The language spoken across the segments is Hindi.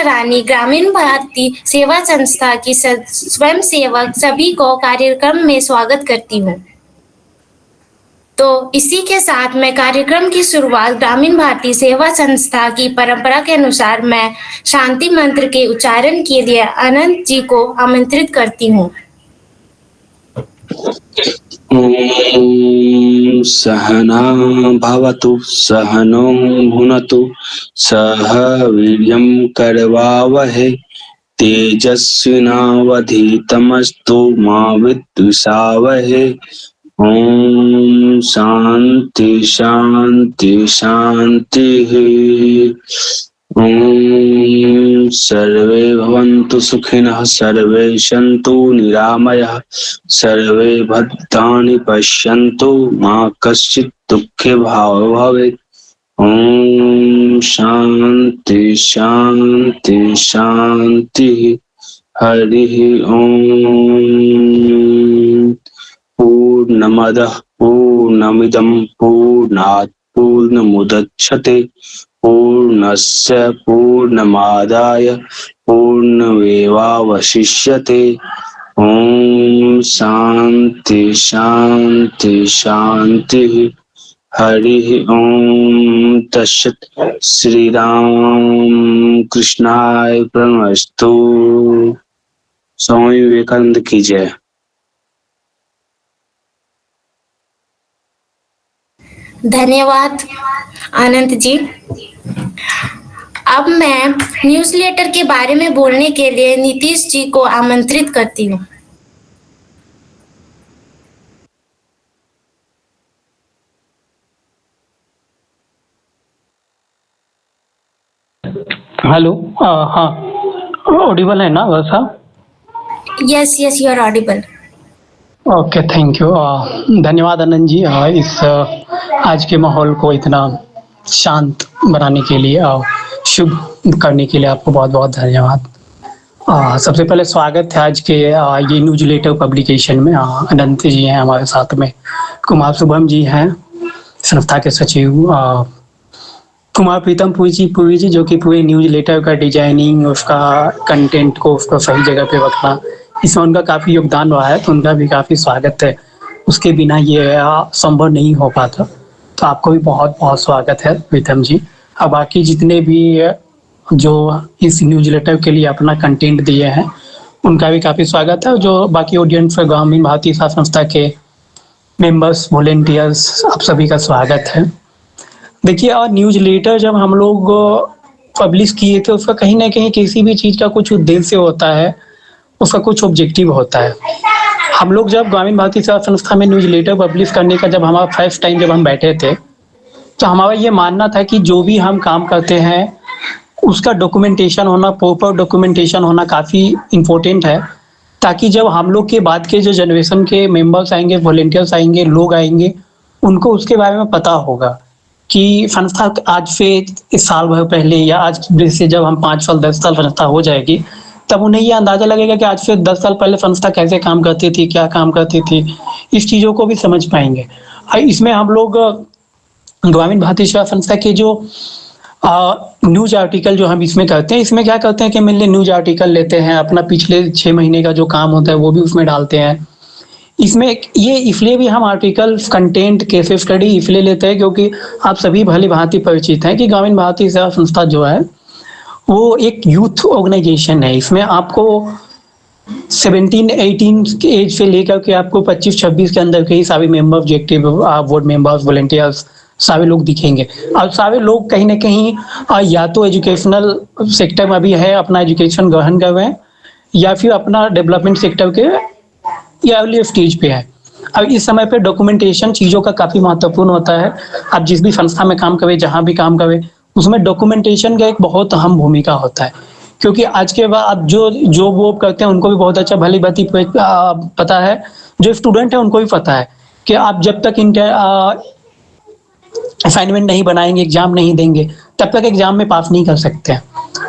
रानी ग्रामीण भारतीय सेवा संस्था की स्वयंसेवक सभी को कार्यक्रम में स्वागत करती हूँ। तो इसी के साथ मैं कार्यक्रम की शुरुआत ग्रामीण भारतीय सेवा संस्था की परंपरा के अनुसार मैं शांति मंत्र के उच्चारण के लिए अनंत जी को आमंत्रित करती हूँ। ओम सहना भवतु सहनो भुनतु सह वीर्यं करवावहै तेजस्विनावधीतमस्तु मा विद्विषावहै। ओम शांति शांति शांति। ओम सर्वे भवन्तु सुखिनः सर्वे सन्तु निरामयाः सर्वे भद्राणि पश्यन्तु मा कश्चित् दुःखे भावो भवेत्। ओम शांति शांति शांति। हरिः ओम। पूर्णमदः पूर्णमिदं पूर्णात् पूर्णमुदच्यते पूर्णस्य पूर्णमादाय पूर्णमेवावशिष्यते। ओम शांति शांति शांति। हरिः ओम तत्सत्। श्री राम कृष्णाय प्रणमस्तु। स्वामी विवेकानंद की जय। धन्यवाद आनंद जी। अब मैं न्यूज़लेटर के बारे में बोलने के लिए नीतीश जी को आमंत्रित करती हूँ। हेलो। हाँ, ऑडिबल है ना वैसा? Yes you are audible. Okay, thank you. धन्यवाद आनंद जी, इस आज के माहौल को इतना शांत बनाने के लिए और शुभ करने के लिए आपको बहुत बहुत धन्यवाद। सबसे पहले स्वागत है आज के ये न्यूज़लेटर पब्लिकेशन में। अनंत जी हैं हमारे साथ में, कुमार शुभम जी हैं संस्था के सचिव, कुमार प्रीतम पुरी जी जो कि पूरे न्यूज़लेटर का डिजाइनिंग, उसका कंटेंट को उसको सही जगह पे रखना, इसमें उनका काफ़ी योगदान रहा है, तो उनका भी काफ़ी स्वागत है। उसके बिना ये संभव नहीं हो पाता, तो आपको भी बहुत बहुत स्वागत है प्रीतम जी। और बाकी जितने भी जो इस न्यूज़लेटर के लिए अपना कंटेंट दिए हैं उनका भी काफ़ी स्वागत है। जो बाकी ऑडियंस ग्रामीण भारतीय सेवा संस्था के मेंबर्स, वॉलेंटियर्स, आप सभी का स्वागत है। देखिए, और न्यूज़लेटर जब हम लोग पब्लिश किए थे, उसका कहीं ना कहीं किसी भी चीज़ का कुछ उद्देश्य होता है, उसका कुछ ऑब्जेक्टिव होता है। हम लोग जब ग्रामीण भारतीय सेवा संस्था में न्यूज़लेटर पब्लिश करने का जब हमारा फर्स्ट टाइम जब हम बैठे थे, तो हमारा ये मानना था कि जो भी हम काम करते हैं उसका डॉक्यूमेंटेशन होना, प्रॉपर डॉक्यूमेंटेशन होना काफ़ी इम्पोर्टेंट है, ताकि जब हम लोग के बाद के जो जनरेशन के मेंबर्स आएंगे, वॉलेंटियर्स आएंगे, लोग आएंगे, उनको उसके बारे में पता होगा कि संस्था आज से इस साल भर पहले या आज से जब हम 5 साल 10 साल संस्था हो जाएगी, तब उन्हें ये अंदाजा लगेगा कि आज से 10 साल पहले संस्था कैसे काम करती थी, क्या काम करती थी, इस चीज़ों को भी समझ पाएंगे। इसमें हम लोग ग्रामीण भारतीय सेवा संस्था के जो न्यूज आर्टिकल जो हम इसमें करते हैं, इसमें क्या करते हैं कि मेनली न्यूज आर्टिकल लेते हैं, अपना पिछले 6 महीने का जो काम होता है वो भी उसमें डालते हैं। इसमें ये इसलिए भी हम आर्टिकल कंटेंट केस स्टडी इसलिए लेते हैं क्योंकि आप सभी भली भांति परिचित हैं कि ग्रामीण भारतीय सेवा संस्था जो है वो एक यूथ ऑर्गेनाइजेशन है। इसमें आपको 17-18 के एज से लेकर के आपको 25-26 के अंदर के ही सारे member, objective board members, volunteers सारे लोग दिखेंगे। और सारे लोग कहीं ना कहीं या तो एजुकेशनल सेक्टर में भी है, अपना एजुकेशन ग्रहण कर रहे हैं, या फिर अपना डेवलपमेंट सेक्टर के या अर्ली स्टेज पे है। अब इस समय पे डॉक्यूमेंटेशन चीज़ों का काफ़ी महत्वपूर्ण होता है। आप जिस भी संस्था में काम करें, जहाँ भी काम करें, उसमें डॉक्यूमेंटेशन का एक बहुत अहम भूमिका होता है, क्योंकि आज के बाद जो वो करते हैं उनको भी बहुत अच्छा भली भांति पता है, जो स्टूडेंट है उनको भी पता है कि आप जब तक असाइनमेंट नहीं बनाएंगे, एग्जाम नहीं देंगे, तब तक एग्जाम में पास नहीं कर सकते हैं।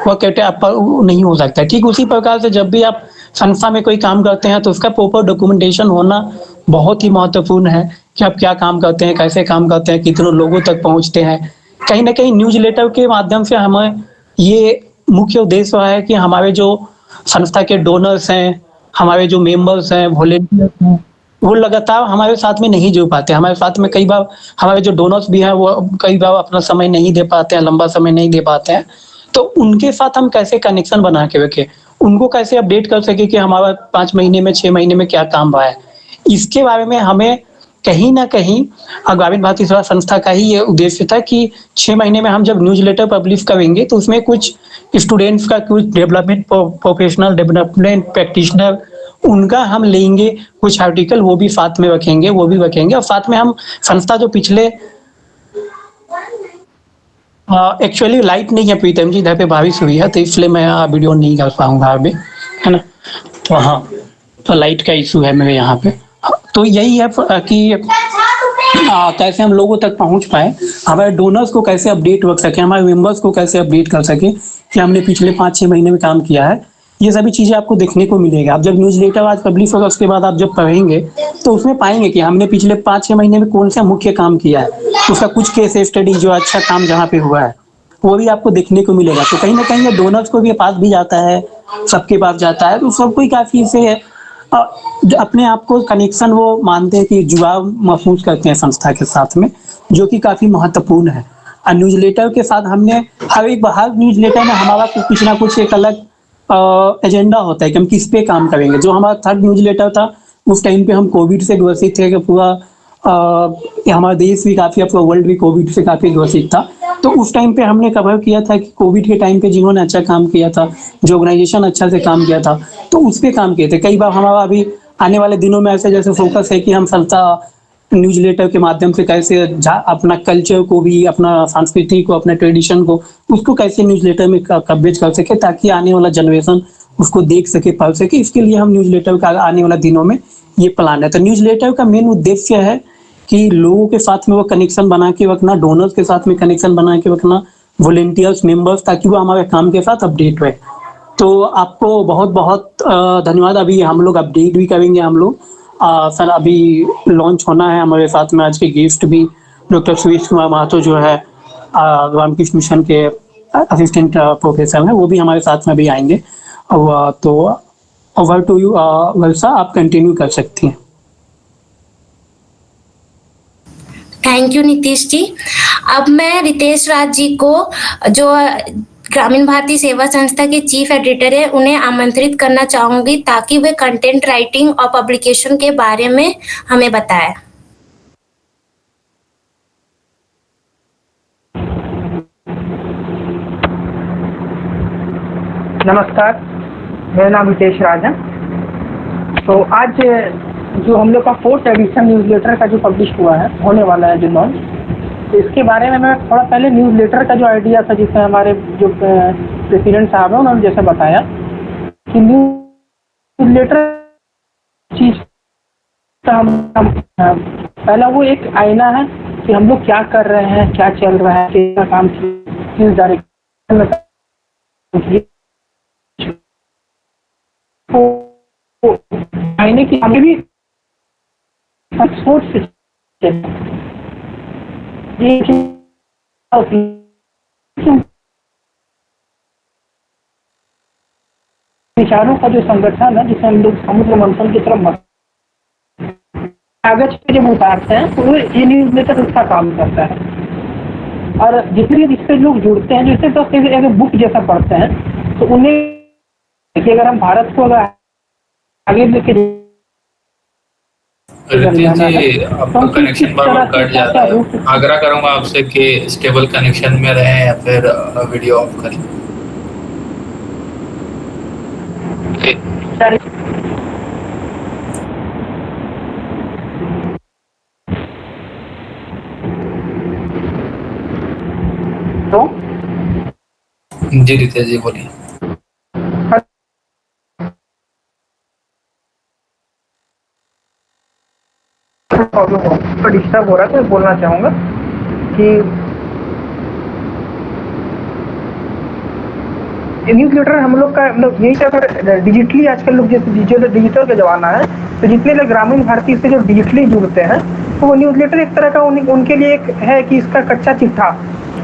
वो कहते हैं आप नहीं हो सकता है। ठीक उसी प्रकार से जब भी आप संस्था में कोई काम करते हैं तो उसका प्रॉपर डॉक्यूमेंटेशन होना बहुत ही महत्वपूर्ण है कि आप क्या काम करते हैं, कैसे काम करते हैं, कितने लोगों तक पहुंचते हैं। कहीं ना कहीं न्यूज़लेटर के माध्यम से हमें ये मुख्य उद्देश्य है कि हमारे जो संस्था के डोनर्स हैं, हमारे जो मेंबर्स हैं, वॉलंटियर्स हैं, वो लगातार हमारे साथ में नहीं जुड़ पाते। हमारे साथ में कई बार हमारे जो डोनर्स भी हैं, वो कई बार अपना समय नहीं दे पाते हैं, लंबा समय नहीं दे पाते हैं। तो उनके साथ हम कैसे कनेक्शन बना के रखें? उनको कैसे अपडेट कर सकें कि हमारा 5 महीने में, 6 महीने में क्या काम रहा है? इसके बारे में हमें कहीं न कहीं ग्रामीण भारतीय सेवा संस्था का ही ये उद्देश्य था कि 6 महीने में हम जब न्यूज़लेटर पब्लिश करेंगे, तो उसमें कुछ स्टूडेंट्स का, कुछ डेवलपमेंट प्रोफेशनल डेवलपमेंट प्रैक्टिशनर, उनका हम लेंगे, कुछ आर्टिकल वो भी साथ में रखेंगे, और साथ में हम संस्था जो पिछले एक्चुअली लाइट नहीं है प्रीतम जी, इधर पे बारिश हुई है, तो इसलिए मैं वीडियो नहीं कर पाऊँगा अभी, है ना? तो हाँ, तो लाइट का इश्यू है मेरे यहाँ पे। तो यही है कि कैसे हम लोगों तक पहुँच पाएँ, हमारे डोनर्स को कैसे अपडेट रख सकें, हमारे मेंबर्स को कैसे अपडेट कर सकें कि हमने पिछले 5-6 महीने में काम किया है। ये सभी चीज़ें आपको देखने को मिलेगा। आप जब न्यूज़लेटर आज पब्लिश होगा, उसके बाद आप जब पढ़ेंगे, तो उसमें पाएँगे कि हमने पिछले 5-6 महीने में कौन-सा मुख्य काम किया है। उसका कुछ केस स्टडी, जो अच्छा काम जहाँ पे हुआ है, वो भी आपको देखने को मिलेगा। तो कहीं न कहीं ये डोनर्स को भी पास भी जाता है, सबके पास जाता है, तो सबको ही काफ़ी इसे अपने आप को कनेक्शन वो मानते हैं कि जुड़ाव महसूस करते हैं संस्था के साथ में, जो कि काफ़ी महत्वपूर्ण है। न्यूज़लेटर के साथ हमने हर न्यूज़लेटर में हमारा कुछ ना कुछ एक अलग एजेंडा होता है कि हम किस पे काम करेंगे। जो हमारा 3rd न्यूज़लेटर था, उस टाइम पे हम कोविड से ग्रसित थे कि पूरा हमारा देश भी काफ़ी, अपना वर्ल्ड भी कोविड से काफ़ी ग्रसित था। तो उस टाइम पे हमने कवर किया था कि कोविड के टाइम पे जिन्होंने अच्छा काम किया था, जो ऑर्गेनाइजेशन अच्छा से काम किया था, तो उस पे काम किए थे। कई बार हमारा अभी आने वाले दिनों में ऐसे जैसे फोकस है कि हम संस्था न्यूज़लेटर के माध्यम से कैसे अपना कल्चर को भी, अपना संस्कृति को, अपने ट्रेडिशन को, उसको कैसे न्यूज़लेटर में कवरेज कर सके, ताकि आने वाला जनरेशन उसको देख सके, पढ़ सके। इसके लिए हम न्यूज़लेटर का आने वाला दिनों में ये प्लान है। तो न्यूज़लेटर का मेन उद्देश्य है कि लोगों के साथ में वो कनेक्शन बना के रखना, डोनर्स के साथ में कनेक्शन बना के रखना, वॉलंटियर्स, मेंबर्स, ताकि वो हमारे काम के साथ अपडेट रहे। तो आपको बहुत-बहुत धन्यवाद। अभी हम लोग अपडेट भी करेंगे हम लोग। सर अभी लॉन्च होना है, हमारे साथ में आज के गेस्ट भी डॉक्टर सुरेश कुमार महतो, जो है रामकृष्ण मिशन के असिस्टेंट प्रोफेसर हैं, वो भी हमारे साथ में भी आएंगे। तो ओवर टू यू वर्षा, आप कंटिन्यू कर सकती हैं। Thank you Nitish ji. अब मैं रितेश राज जी को, जो ग्रामीण भारतीय सेवा संस्था के चीफ एडिटर है, उन्हें आमंत्रित करना चाहूंगी ताकि वे कंटेंट राइटिंग और पब्लिकेशन के बारे में हमें बताएं। नमस्कार, मेरा नाम रितेश राज है। तो आज जो हम लोग का 4th एडिशन न्यूज़लेटर का जो पब्लिश हुआ है, होने वाला है जो लॉन्च, तो इसके बारे में मैं थोड़ा पहले न्यूज़लेटर का जो आइडिया था, जिसमें हमारे जो प्रेसिडेंट साहब हैं उन्होंने जैसे बताया कि न्यूज़लेटर चीज़ का हम पहला वो एक आईना है कि हम लोग क्या कर रहे हैं, क्या चल रहा है, क्या काम किस डायरेक्शन में, तो आईने की हमें भी सोच से विचारों का जो संगठन है, जिसे हम लोग समुद्र मंथन की तरफ कागज पे जब उतारते हैं, तो ये न्यूज़लेटर उसका काम करता है। और जितने जिससे लोग जुड़ते हैं, जैसे तो एक बुक जैसा पढ़ते हैं, तो उन्हें कि अगर हम भारत को अगर आगे लेके रितेश जी, आपका कनेक्शन बार-बार कट जाता है। आग्रह करूंगा आपसे कि स्टेबल कनेक्शन में रहें या फिर वीडियो ऑफ करें। तो जी रितेश जी बोलिए। प्रॉब्लम डिस्टर्ब हो रहा है, तो बोलना चाहूँगा कि न्यूज़लेटर हम लोग का मतलब यही अगर डिजिटली, आजकल लोग जैसे डिजिटल का ज़माना है, तो जितने लोग ग्रामीण भारतीय से जो डिजिटली जुड़ते हैं, तो वो न्यूज़लेटर एक तरह का उनके लिए एक है कि इसका कच्चा चिट्ठा,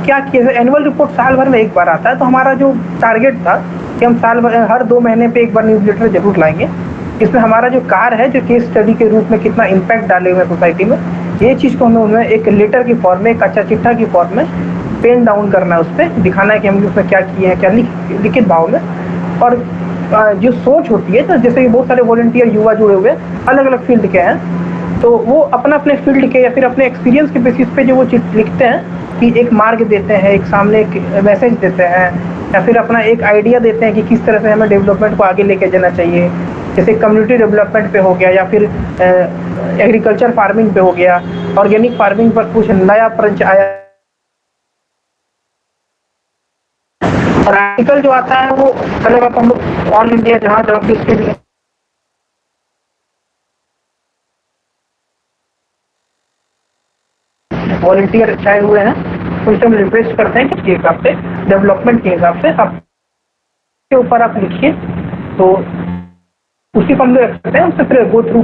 क्या किया, एनुअल रिपोर्ट साल भर में एक बार आता है, तो हमारा जो टारगेट था कि हम साल भर हर 2 महीने पे एक बार न्यूज़लेटर जरूर लाएंगे। इसमें हमारा जो कार्य है, जो केस स्टडी के रूप में कितना इम्पैक्ट डाले हुए हैं सोसाइटी में, ये चीज़ को हमें उनमें एक लेटर की फॉर्म में, एक अच्छा चिट्ठा की फॉर्म में पेन डाउन करना है, उस पर दिखाना है कि हमने उसमें क्या किए हैं, क्या लिखित भाव में। और जो सोच होती है, तो जैसे कि बहुत सारे वॉलंटियर युवा जुड़े हुए अलग अलग फील्ड के हैं, तो वो अपने फील्ड के या फिर अपने एक्सपीरियंस के बेसिस पे जो वो चीज़ लिखते हैं कि एक मार्ग देते हैं, एक सामने एक मैसेज देते हैं, या फिर अपना एक आइडिया देते हैं कि किस तरह से हमें डेवलपमेंट को आगे लेके जाना चाहिए। जैसे कम्युनिटी डेवलपमेंट पे हो गया, या फिर एग्रीकल्चर फार्मिंग पे हो गया, ऑर्गेनिक फार्मिंग पर कुछ नया प्रंच आया। और आर्टिकल जो आता है वो मतलब हम लोग ऑल इंडिया जहाँ जहाँ भी उसके लिए वॉलंटियर चाहे हुए हैं, उनसे हम रिक्वेस्ट करते हैं कि इसके हिसाब से, डेवलपमेंट के हिसाब से आपके ऊपर आप लिखिए, तो उसी को हम लोग करते हैं, उससे फिर गो थ्रू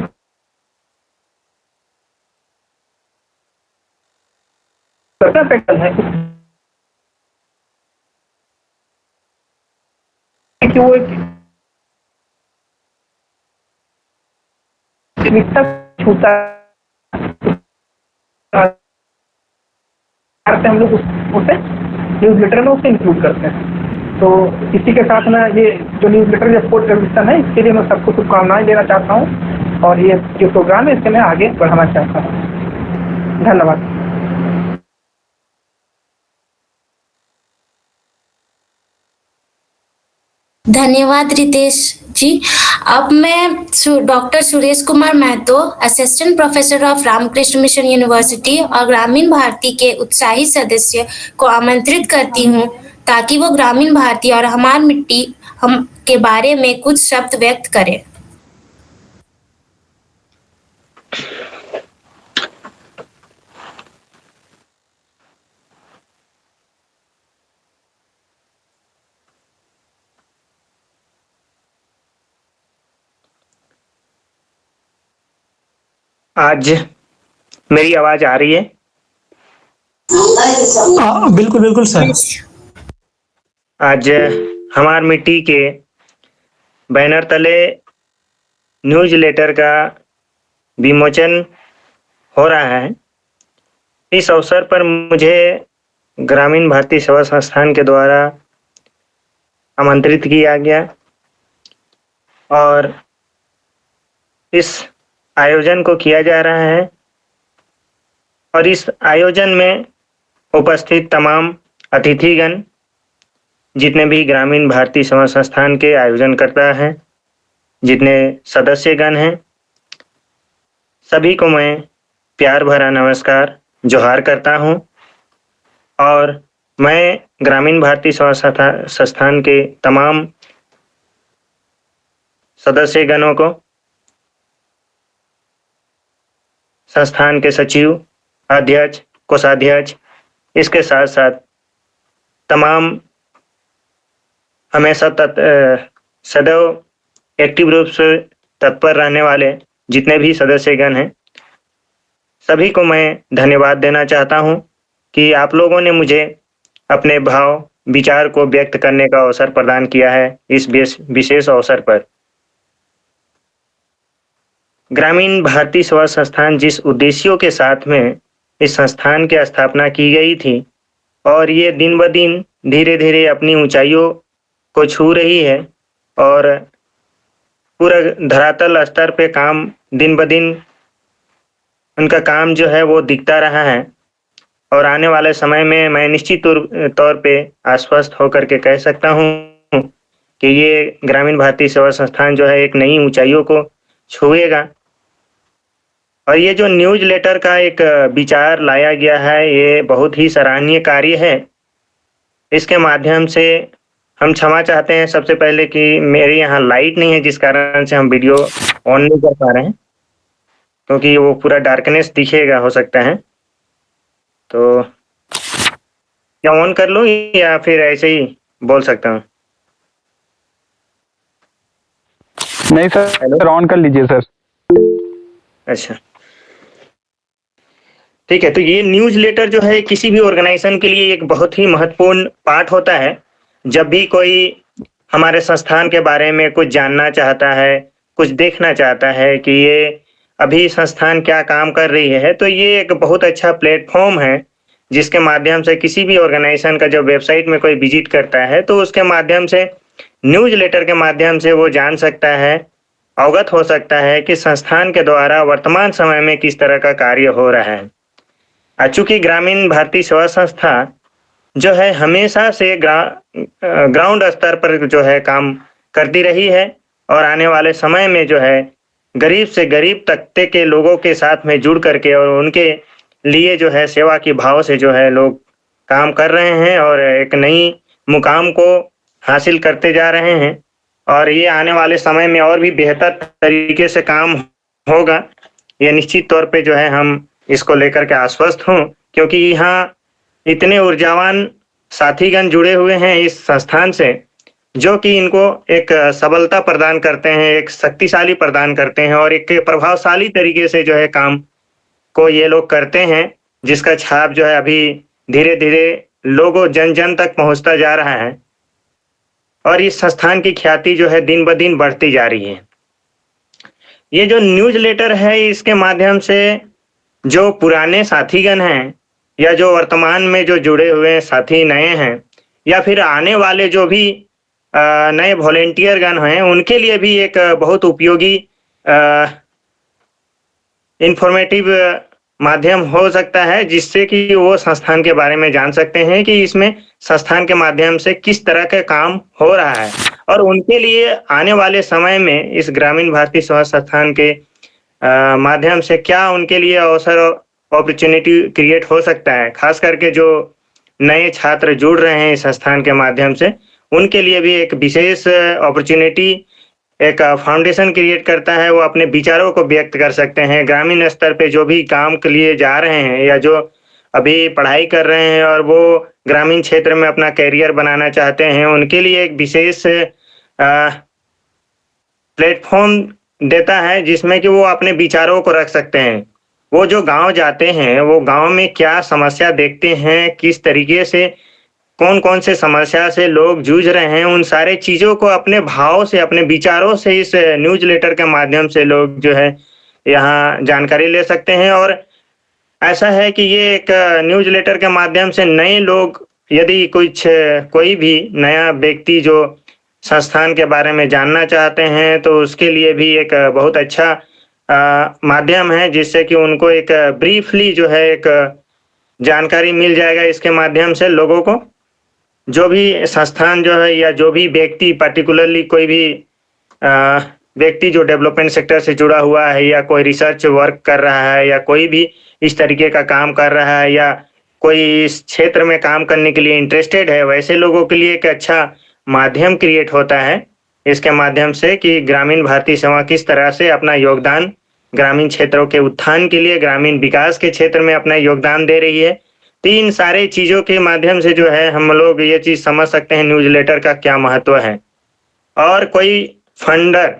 करते हैं कि वो एक छूता हम लोग उसे न्यूज़लेटर में उसे इंक्लूड करते हैं। तो इसी के साथ मैं ये जो न्यूज़लेटर या स्पोर्ट रजिस्टर है, इसके लिए मैं सबको शुभकामनाएं देना चाहता हूँ, और ये जो प्रोग्राम है इससे मैं आगे बढ़ाना चाहता हूँ। धन्यवाद। धन्यवाद रितेश जी। अब मैं doctor Suresh Kumar Mahato, assistant professor of Ramakrishna Mission University और ग्रामीण भारती के उत्साही सदस्य को आमंत्रित करती हूँ, ताकि वो ग्रामीण भारती और हमार मिट्टी हम के बारे में कुछ शब्द व्यक्त करें। आज मेरी आवाज आ रही है? बिल्कुल बिल्कुल सर। आज हमार मिट्टी के बैनर तले न्यूज़लेटर का विमोचन हो रहा है। इस अवसर पर मुझे ग्रामीण भारती सेवा संस्थान के द्वारा आमंत्रित किया गया, और इस आयोजन को किया जा रहा है, और इस आयोजन में उपस्थित तमाम अतिथिगण, जितने भी ग्रामीण भारती सेवा संस्थान के आयोजन करता है, जितने सदस्यगण हैं, सभी को मैं प्यार भरा नमस्कार जोहार करता हूं, और मैं ग्रामीण भारती सेवा संस्थान के तमाम सदस्यगणों को, संस्थान के सचिव, अध्यक्ष, कोषाध्यक्ष, इसके साथ साथ तमाम हमेशा सदैव एक्टिव रूप से तत्पर रहने वाले जितने भी सदस्यगण हैं, सभी को मैं धन्यवाद देना चाहता हूं कि आप लोगों ने मुझे अपने भाव विचार को व्यक्त करने का अवसर प्रदान किया है। इस विशेष अवसर पर ग्रामीण भारती सेवा संस्थान जिस उद्देश्यों के साथ में इस संस्थान की स्थापना की गई थी, और ये दिन ब दिन धीरे धीरे अपनी ऊंचाइयों को छू रही है, और पूरा धरातल स्तर पे काम दिन ब दिन उनका काम जो है वो दिखता रहा है। और आने वाले समय में मैं निश्चित तौर पे आश्वस्त होकर के कह सकता हूँ कि ये ग्रामीण भारती सेवा संस्थान जो है एक नई ऊंचाइयों को छुएगा। और ये जो न्यूज़लेटर का एक विचार लाया गया है, ये बहुत ही सराहनीय कार्य है। इसके माध्यम से हम क्षमा चाहते हैं सबसे पहले कि मेरे यहाँ लाइट नहीं है, जिस कारण से हम वीडियो ऑन नहीं कर पा रहे हैं, क्योंकि वो पूरा डार्कनेस दिखेगा हो सकता है। तो क्या ऑन कर लूँ या फिर ऐसे ही बोल सकता हूँ? नहीं सर, ऑन कर लीजिए सर। अच्छा, ठीक है, तो ये न्यूज़लेटर जो है किसी भी ऑर्गेनाइजेशन के लिए एक बहुत ही महत्वपूर्ण पार्ट होता है। जब भी कोई हमारे संस्थान के बारे में कुछ जानना चाहता है, कुछ देखना चाहता है कि ये अभी संस्थान क्या काम कर रही है, तो ये एक बहुत अच्छा प्लेटफॉर्म है जिसके माध्यम से किसी भी ऑर्गेनाइजेशन का जब वेबसाइट में कोई विजिट करता है तो उसके माध्यम से न्यूज़लेटर के माध्यम से वो जान सकता है, अवगत हो सकता है कि संस्थान के द्वारा वर्तमान समय में किस तरह का कार्य हो रहा है। चूंकि ग्रामीण भारतीय सेवा संस्था जो है हमेशा से ग्राउंड स्तर पर जो है काम करती रही है और आने वाले समय में जो है गरीब से गरीब तबके के लोगों के साथ में जुड़ करके और उनके लिए जो है सेवा की भाव से जो है लोग काम कर रहे हैं और एक नई मुकाम को हासिल करते जा रहे हैं और ये आने वाले समय में और भी बेहतर तरीके से काम होगा। ये निश्चित तौर पे जो है हम इसको लेकर के आश्वस्त हूँ, क्योंकि यहाँ इतने ऊर्जावान साथीगण जुड़े हुए हैं इस संस्थान से जो कि इनको एक सबलता प्रदान करते हैं, एक शक्तिशाली प्रदान करते हैं और एक प्रभावशाली तरीके से जो है काम को ये लोग करते हैं, जिसका छाप जो है अभी धीरे धीरे लोगों जन जन तक पहुंचता जा रहा है और इस संस्थान की ख्याति जो है दिन ब दिन बढ़ती जा रही है। ये जो न्यूज़लेटर है इसके माध्यम से जो पुराने साथीगण हैं या जो वर्तमान में जो जुड़े हुए साथी नए हैं या फिर आने वाले जो भी नए वॉलेंटियर गण हैं उनके लिए भी एक बहुत उपयोगी इंफॉर्मेटिव माध्यम हो सकता है, जिससे कि वो संस्थान के बारे में जान सकते हैं कि इसमें संस्थान के माध्यम से किस तरह का काम हो रहा है और उनके लिए आने वाले समय में इस ग्रामीण भारतीय सेवा संस्थान के माध्यम से क्या उनके लिए अवसर अपॉर्चुनिटी क्रिएट हो सकता है। खास करके जो नए छात्र जुड़ रहे हैं इस संस्थान के माध्यम से उनके लिए भी एक विशेष अपॉर्चुनिटी, एक फाउंडेशन क्रिएट करता है। वो अपने विचारों को व्यक्त कर सकते हैं। ग्रामीण स्तर पे जो भी काम के लिए जा रहे हैं या जो अभी पढ़ाई कर रहे हैं और वो ग्रामीण क्षेत्र में अपना कैरियर बनाना चाहते हैं, उनके लिए एक विशेष प्लेटफॉर्म देता है जिसमें कि वो अपने विचारों को रख सकते हैं। वो जो गांव जाते हैं वो गांव में क्या समस्या देखते हैं, किस तरीके से कौन कौन से समस्या से लोग जूझ रहे हैं, उन सारे चीजों को अपने भाव से, अपने विचारों से इस न्यूज़लेटर के माध्यम से लोग जो है यहाँ जानकारी ले सकते हैं। और ऐसा है कि ये एक न्यूज़लेटर के माध्यम से नए लोग, यदि कोई भी नया व्यक्ति जो संस्थान के बारे में जानना चाहते हैं तो उसके लिए भी एक बहुत अच्छा माध्यम है, जिससे कि उनको एक ब्रीफली जो है एक जानकारी मिल जाएगा इसके माध्यम से लोगों को। जो भी संस्थान जो है या जो भी व्यक्ति, पर्टिकुलरली कोई भी व्यक्ति जो डेवलपमेंट सेक्टर से जुड़ा हुआ है या कोई रिसर्च वर्क कर रहा है या कोई भी इस तरीके का काम कर रहा है या कोई इस क्षेत्र में काम करने के लिए इंटरेस्टेड है, वैसे लोगों के लिए एक अच्छा माध्यम क्रिएट होता है इसके माध्यम से कि ग्रामीण भारतीय सेवा किस तरह से अपना योगदान ग्रामीण क्षेत्रों के उत्थान के लिए, ग्रामीण विकास के क्षेत्र में अपना योगदान दे रही है। तीन सारे चीजों के माध्यम से जो है हम लोग ये चीज समझ सकते हैं न्यूज़लेटर का क्या महत्व है। और कोई फंडर,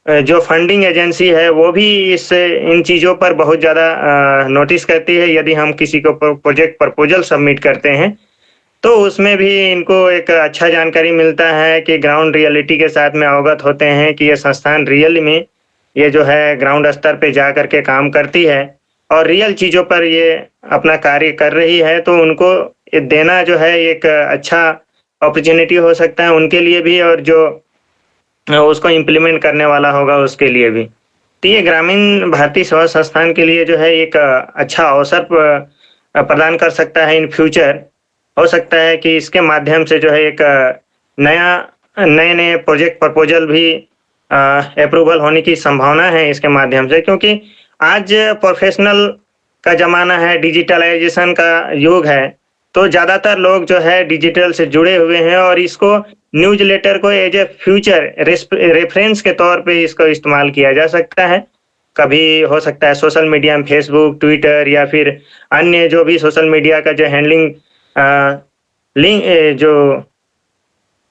जो फंडिंग एजेंसी है, वो भी इन चीजों पर बहुत ज्यादा नोटिस करती है। यदि हम किसी को प्रोजेक्ट प्रपोजल सबमिट करते हैं तो उसमें भी इनको एक अच्छा जानकारी मिलता है कि ग्राउंड रियलिटी के साथ में अवगत होते हैं कि ये संस्थान रियल में ये जो है ग्राउंड स्तर पे जा करके काम करती है और रियल चीजों पर ये अपना कार्य कर रही है। तो उनको ये देना जो है एक अच्छा अपॉर्चुनिटी हो सकता है उनके लिए भी और जो उसको इम्प्लीमेंट करने वाला होगा उसके लिए भी। तो ये ग्रामीण भारतीय सेवा संस्थान के लिए जो है एक अच्छा अवसर प्रदान कर सकता है इन फ्यूचर। हो सकता है कि इसके माध्यम से जो है एक नए प्रोजेक्ट प्रपोजल भी अप्रूवल होने की संभावना है इसके माध्यम से, क्योंकि आज प्रोफेशनल का जमाना है, डिजिटलाइजेशन का युग है, तो ज्यादातर लोग जो है डिजिटल से जुड़े हुए हैं और इसको न्यूज़लेटर को एज ए फ्यूचर रेफरेंस के तौर पे इसको इस्तेमाल किया जा सकता है। कभी हो सकता है सोशल मीडिया में फेसबुक, ट्विटर या फिर अन्य जो भी सोशल मीडिया का जो हैंडलिंग लिंक जो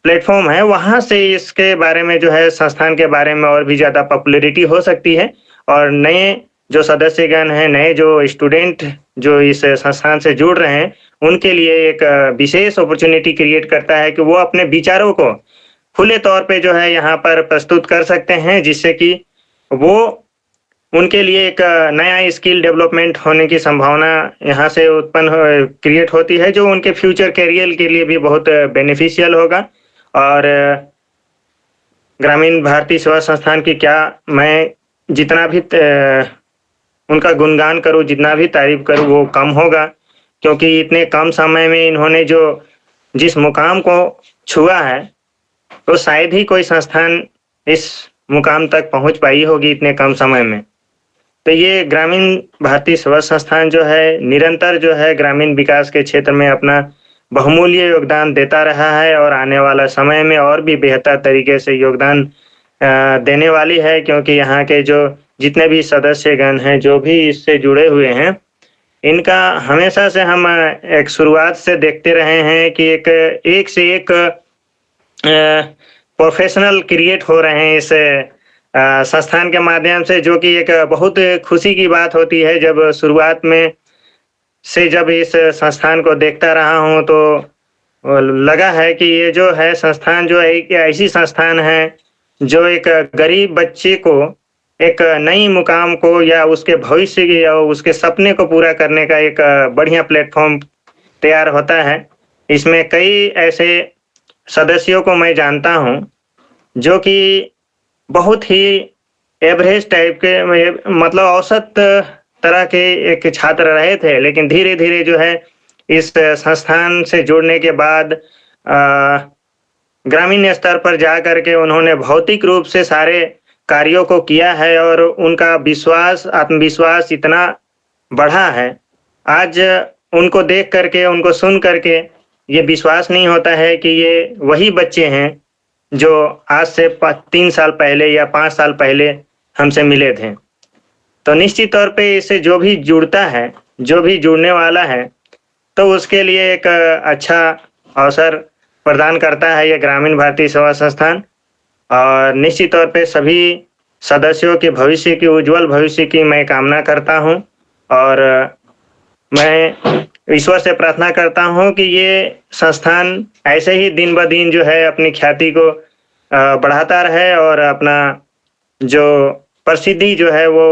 प्लेटफॉर्म है वहां से इसके बारे में जो है संस्थान के बारे में और भी ज्यादा पॉपुलैरिटी हो सकती है और नए जो सदस्यगण हैं, नए जो स्टूडेंट जो इस संस्थान से जुड़ रहे हैं, उनके लिए एक विशेष अपॉर्चुनिटी क्रिएट करता है कि वो अपने विचारों को खुले तौर पे जो है यहाँ पर प्रस्तुत कर सकते हैं, जिससे कि वो उनके लिए एक नया स्किल डेवलपमेंट होने की संभावना यहाँ से उत्पन्न क्रिएट होती है, जो उनके फ्यूचर करियर के लिए भी बहुत बेनिफिशियल होगा। और ग्रामीण भारतीय सेवा संस्थान की क्या मैं जितना भी उनका गुणगान करूं, जितना भी तारीफ करूं, वो कम होगा, क्योंकि इतने कम समय में इन्होंने जो जिस मुकाम को छुआ है, तो शायद ही कोई संस्थान इस मुकाम तक पहुंच पाई होगी इतने कम समय में। तो ये ग्रामीण भारतीय सेवा संस्थान जो है निरंतर जो है ग्रामीण विकास के क्षेत्र में अपना बहुमूल्य योगदान देता रहा है और आने वाला समय में और भी बेहतर तरीके से योगदान देने वाली है, क्योंकि यहाँ के जो जितने भी सदस्यगण हैं, जो भी इससे जुड़े हुए हैं, इनका हमेशा से हम एक शुरुआत से देखते रहे हैं कि एक से एक प्रोफेशनल क्रिएट हो रहे हैं इस संस्थान के माध्यम से, जो कि एक बहुत खुशी की बात होती है। जब शुरुआत में से जब इस संस्थान को देखता रहा हूं, तो लगा है कि ये जो है संस्थान जो एक ऐसी संस्थान है जो एक गरीब बच्चे को एक नई मुकाम को या उसके भविष्य की या उसके सपने को पूरा करने का एक बढ़िया प्लेटफॉर्म तैयार होता है। इसमें कई ऐसे सदस्यों को मैं जानता हूं जो कि बहुत ही एवरेज टाइप के, मतलब औसत तरह के एक छात्र रहे थे, लेकिन धीरे धीरे जो है इस संस्थान से जुड़ने के बाद ग्रामीण स्तर पर जा करके उन्होंने भौतिक रूप से सारे कार्यों को किया है और उनका विश्वास, आत्मविश्वास इतना बढ़ा है। आज उनको देख करके, उनको सुन करके ये विश्वास नहीं होता है कि ये वही बच्चे हैं जो आज से 3 साल पहले या 5 साल पहले हमसे मिले थे। तो निश्चित तौर पे इससे जो भी जुड़ता है, जो भी जुड़ने वाला है, तो उसके लिए एक अच्छा अवसर प्रदान करता है ये ग्रामीण भारतीय सेवा संस्थान। और निश्चित तौर पे सभी सदस्यों के भविष्य की, उज्जवल भविष्य की मैं कामना करता हूं और मैं ईश्वर से प्रार्थना करता हूं कि ये संस्थान ऐसे ही दिन ब दिन जो है अपनी ख्याति को बढ़ाता रहे और अपना जो प्रसिद्धि जो है वो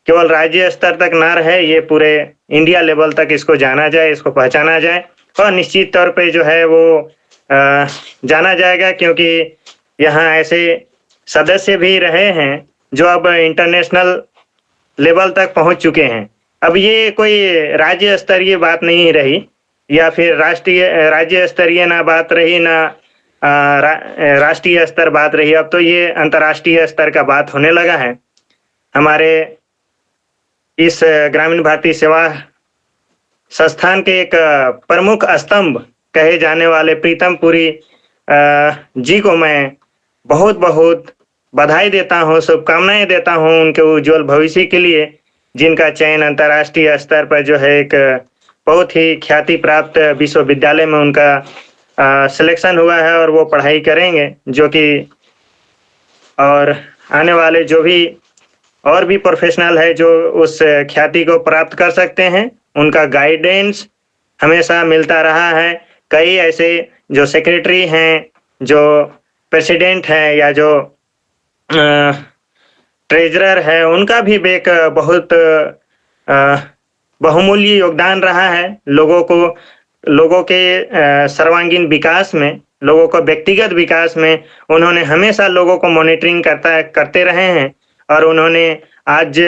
केवल राज्य स्तर तक ना रहे, ये पूरे इंडिया लेवल तक इसको जाना जाए, इसको पहचाना जाए। और निश्चित तौर पे जो है वो जाना जाएगा, क्योंकि यहाँ ऐसे सदस्य भी रहे हैं जो अब इंटरनेशनल लेवल तक पहुंच चुके हैं। अब ये कोई राज्य स्तरीय बात नहीं रही या फिर राज्य स्तरीय ना बात रही, ना राष्ट्रीय स्तर बात रही, अब तो ये अंतर्राष्ट्रीय स्तर का बात होने लगा है। हमारे इस ग्रामीण भारतीय सेवा संस्थान के एक प्रमुख स्तंभ कहे जाने वाले प्रीतम पुरी जी को मैं बहुत बहुत बधाई देता हूँ, शुभकामनाएं देता हूँ उनके उज्जवल भविष्य के लिए, जिनका चयन अंतर्राष्ट्रीय स्तर पर जो है एक बहुत ही ख्याति प्राप्त विश्वविद्यालय में उनका सिलेक्शन हुआ है और वो पढ़ाई करेंगे, जो कि और आने वाले जो भी और भी प्रोफेशनल है जो उस ख्याति को प्राप्त कर सकते हैं, उनका गाइडेंस हमेशा मिलता रहा है। कई ऐसे जो सेक्रेटरी हैं, जो प्रेसिडेंट हैं या जो ट्रेजरर है, उनका भी एक बहुत बहुमूल्य योगदान रहा है लोगों के सर्वांगीण विकास में, लोगों को व्यक्तिगत विकास में। उन्होंने हमेशा लोगों को मॉनिटरिंग करते रहे हैं और उन्होंने आज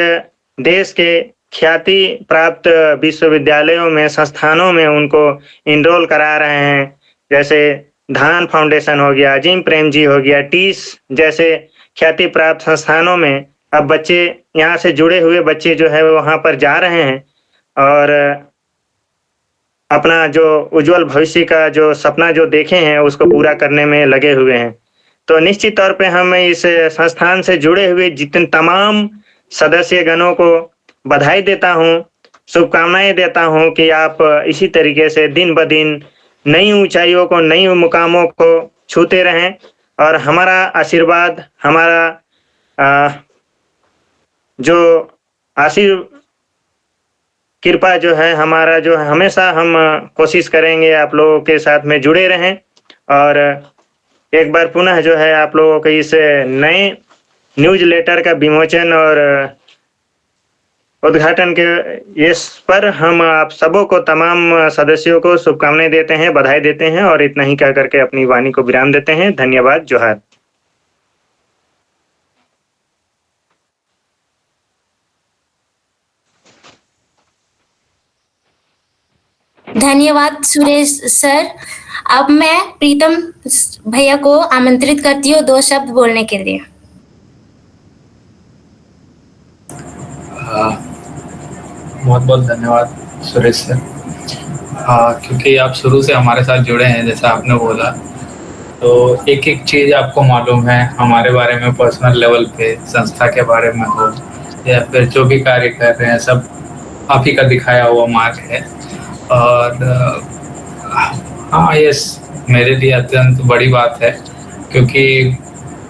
देश के ख्याति प्राप्त विश्वविद्यालयों में, संस्थानों में उनको इनरोल करा रहे हैं। जैसे धान फाउंडेशन हो गया, अजीम प्रेम जी हो गया, टीस जैसे ख्याति प्राप्त संस्थानों में अब बच्चे, यहाँ से जुड़े हुए बच्चे जो है वहां पर जा रहे हैं और अपना जो उज्जवल भविष्य का जो सपना जो देखे हैं उसको पूरा करने में लगे हुए हैं। तो निश्चित तौर पे हम इस संस्थान से जुड़े हुए जितने तमाम सदस्यगणों को बधाई देता हूँ, शुभकामनाएं देता हूँ कि आप इसी तरीके से दिन ब दिन नई ऊंचाइयों को, नई मुकामों को छूते रहें और हमारा आशीर्वाद, हमारा जो कृपा जो है हमारा जो है, हमेशा हम कोशिश करेंगे आप लोगों के साथ में जुड़े रहें और एक बार पुनः जो है आप लोगों के इस नए न्यूज़लेटर का विमोचन और उद्घाटन के इस पर हम आप सबों को, तमाम सदस्यों को शुभकामनाएं देते हैं, बधाई देते हैं और इतना ही कह करके अपनी वाणी को विराम देते हैं। धन्यवाद। जोहार। धन्यवाद सुरेश सर। अब मैं प्रीतम भैया को आमंत्रित करती हूँ 2 शब्द बोलने के लिए। बहुत बहुत धन्यवाद सुरेश सर। क्योंकि आप शुरू से हमारे साथ जुड़े हैं, जैसा आपने बोला, तो एक एक चीज़ आपको मालूम है हमारे बारे में, पर्सनल लेवल पे, संस्था के बारे में हो या फिर जो भी कार्य कर रहे हैं, सब आप ही का दिखाया हुआ मार्ग है। और हाँ, ये मेरे लिए अत्यंत बड़ी बात है क्योंकि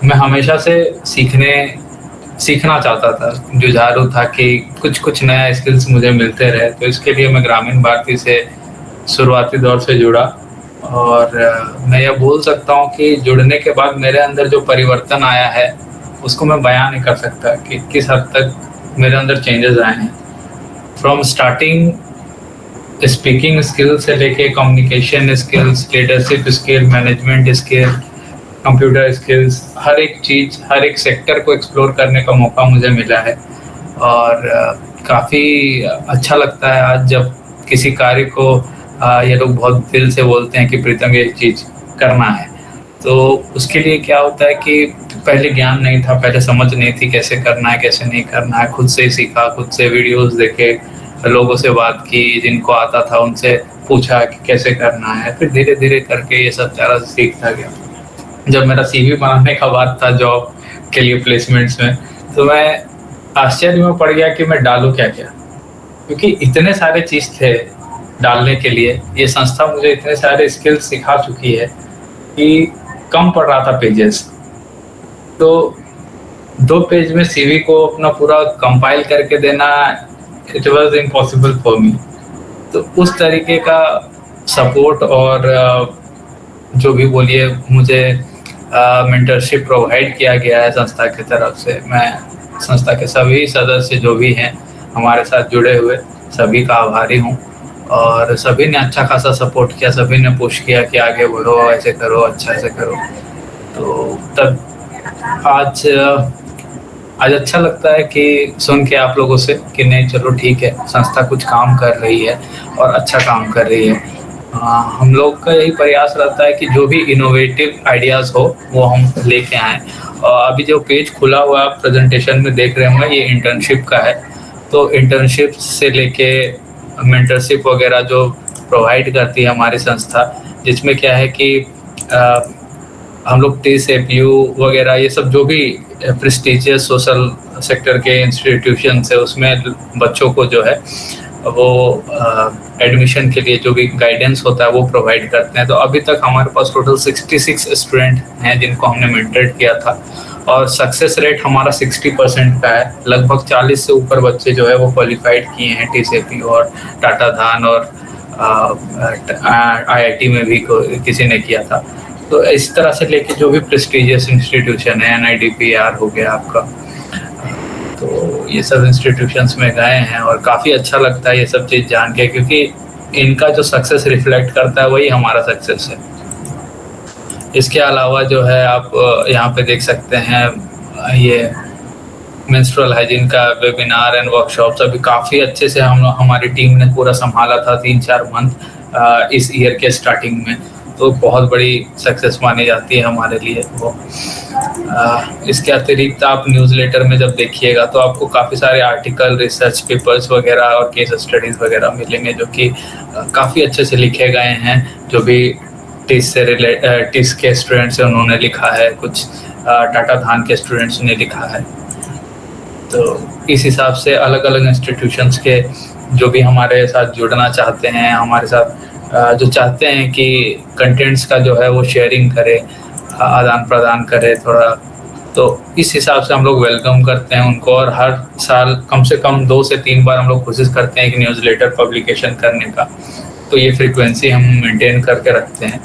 मैं हमेशा से सीखना चाहता था, जुझारू था कि कुछ नया स्किल्स मुझे मिलते रहे। तो इसके लिए मैं ग्रामीण भारती से शुरुआती दौर से जुड़ा और मैं यह बोल सकता हूँ कि जुड़ने के बाद मेरे अंदर जो परिवर्तन आया है उसको मैं बयान नहीं कर सकता कि किस हद तक मेरे अंदर चेंजेस आए हैं। फ्रॉम स्टार्टिंग स्पीकिंग स्किल से लेके communication skills, leadership skill, management skill, computer skills, हर एक चीज़, हर एक सेक्टर को एक्सप्लोर करने का मौका मुझे मिला है। और काफ़ी अच्छा लगता है आज जब किसी कार्य को ये लोग बहुत दिल से बोलते हैं कि प्रीतम ये चीज़ करना है। तो उसके लिए क्या होता है कि पहले ज्ञान नहीं था, पहले समझ नहीं थी कैसे करना है, कैसे नहीं करना है। खुद से ही सीखा, खुद से वीडियोस देखे, लोगों से बात की, जिनको आता था उनसे पूछा कि कैसे करना है। फिर धीरे धीरे करके ये सब सारा सीखता गया। जब मेरा CV बनाने का बात था जॉब के लिए प्लेसमेंट्स में, तो मैं आश्चर्य में पड़ गया कि मैं डालूं क्या क्या, क्योंकि इतने सारे चीज़ थे डालने के लिए। ये संस्था मुझे इतने सारे स्किल्स सिखा चुकी है कि कम पड़ रहा था पेजेस। तो 2 पेज में CV को अपना पूरा कंपाइल करके देना, it was impossible for me. तो उस तरीके का सपोर्ट और जो भी बोलिए मुझे मेंटरशिप प्रोवाइड किया गया है संस्था की तरफ से। मैं संस्था के सभी सदस्य जो भी हैं हमारे साथ जुड़े हुए, सभी का आभारी हूँ। और सभी ने अच्छा खासा सपोर्ट किया, सभी ने पुश किया कि आगे बढ़ो, ऐसे करो, अच्छा ऐसे करो। तो तब आज अच्छा लगता है कि सुन के आप लोगों से कि नहीं चलो ठीक है, संस्था कुछ काम कर रही है और अच्छा काम कर रही है। हम लोग का यही प्रयास रहता है कि जो भी इनोवेटिव आइडियाज़ हो वो हम लेके आएँ। और अभी जो पेज खुला हुआ आप प्रेजेंटेशन में देख रहे होंगे, ये इंटर्नशिप का है। तो इंटर्नशिप से लेके मेंटरशिप वगैरह जो प्रोवाइड करती है हमारी संस्था, जिसमें क्या है कि हम लोग TCPU वगैरह ये सब जो भी प्रेस्टिजियस सोशल सेक्टर के इंस्टीट्यूशन है उसमें बच्चों को जो है वो एडमिशन के लिए जो भी गाइडेंस होता है वो प्रोवाइड करते हैं। तो अभी तक हमारे पास टोटल 66 स्टूडेंट हैं जिनको हमने मेंटर्ड किया था और सक्सेस रेट हमारा 60% का है। लगभग 40 से ऊपर बच्चे जो है वो क्वालिफाइड किए हैं TCPU और टाटा धान और IIT में भी किसी ने किया था। तो इस तरह से लेके जो भी प्रेस्टिजियस इंस्टीट्यूशन है, NIDPR हो गया आपका, तो ये सब इंस्टीट्यूशंस में गए हैं और काफ़ी अच्छा लगता है ये सब चीज़ जान के, क्योंकि इनका जो सक्सेस रिफ्लेक्ट करता है वही हमारा सक्सेस है। इसके अलावा जो है आप यहाँ पे देख सकते हैं ये मेंस्ट्रुअल हाइजीन का वेबिनार एंड वर्कशॉप अभी काफ़ी अच्छे से हमारी टीम ने पूरा संभाला था 3-4 मंथ इस ईयर के स्टार्टिंग में। तो बहुत बड़ी सक्सेस मानी जाती है हमारे लिए वो। इसके अतिरिक्त आप न्यूज़लेटर में जब देखिएगा तो आपको काफ़ी सारे आर्टिकल, रिसर्च पेपर्स वगैरह और केस स्टडीज़ वगैरह मिलेंगे जो कि काफ़ी अच्छे से लिखे गए हैं। जो भी टिस के स्टूडेंट्स हैं उन्होंने लिखा है, कुछ टाटा धान के स्टूडेंट्स ने लिखा है। तो इस हिसाब से अलग अलग इंस्टीट्यूशंस के जो भी हमारे साथ जुड़ना चाहते हैं, हमारे साथ जो चाहते हैं कि कंटेंट्स का जो है वो शेयरिंग करे, आदान प्रदान करे थोड़ा, तो इस हिसाब से हम लोग वेलकम करते हैं उनको, और हर साल कम से कम 2 से 3 बार हम लोग कोशिश करते हैं कि न्यूज़लेटर पब्लिकेशन करने का। तो ये फ्रीक्वेंसी हम मेंटेन करके रखते हैं।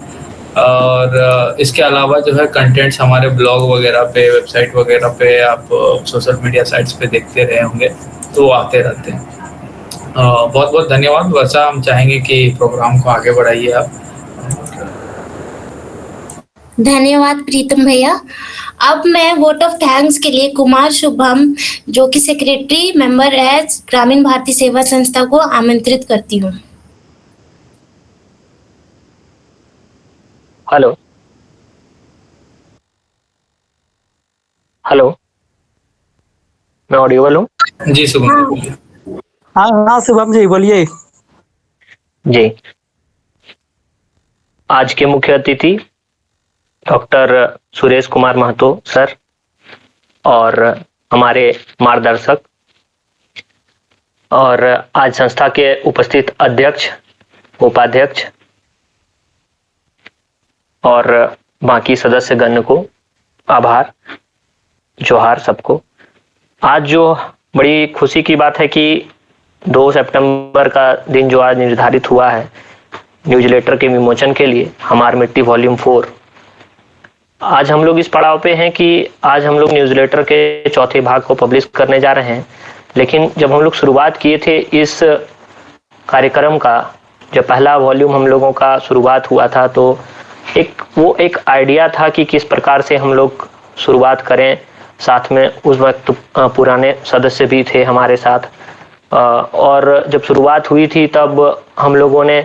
और इसके अलावा जो है कंटेंट्स हमारे ब्लॉग वगैरह पे, वेबसाइट वगैरह पे, आप सोशल मीडिया साइट्स पे देखते रहे होंगे, तो आते रहते हैं। बहुत बहुत धन्यवाद। वैसा हम चाहेंगे कि प्रोग्राम को आगे बढ़ाइए आप। धन्यवाद प्रीतम भैया। अब मैं वोट ऑफ थैंक्स के लिए कुमार शुभम, जो कि सेक्रेटरी मेंबर है ग्रामीण भारतीय सेवा संस्था, को आमंत्रित करती हूँ। हेलो हेलो, मैं ऑडिबल हूँ? जी शुभम बोलिए। हाँ शुभम जी बोलिए। जी, आज के मुख्य अतिथि डॉक्टर सुरेश कुमार महतो सर और हमारे मार्गदर्शक, और आज संस्था के उपस्थित अध्यक्ष, उपाध्यक्ष और बाकी सदस्यगण को आभार, जोहार सबको। आज जो बड़ी खुशी की बात है कि 2 सितंबर का दिन जो आज निर्धारित हुआ है न्यूज़लेटर के विमोचन के लिए, हमार मिट्टी वॉल्यूम 4, आज हम लोग इस पड़ाव पे हैं कि आज हम लोग न्यूज़लेटर के चौथे भाग को पब्लिश करने जा रहे हैं। लेकिन जब हम लोग शुरुआत किए थे इस कार्यक्रम का, जब पहला वॉल्यूम हम लोगों का शुरुआत हुआ था, तो वो एक आइडिया था कि किस प्रकार से हम लोग शुरुआत करें। साथ में उस वक्त पुराने सदस्य भी थे हमारे साथ, और जब शुरुआत हुई थी तब हम लोगों ने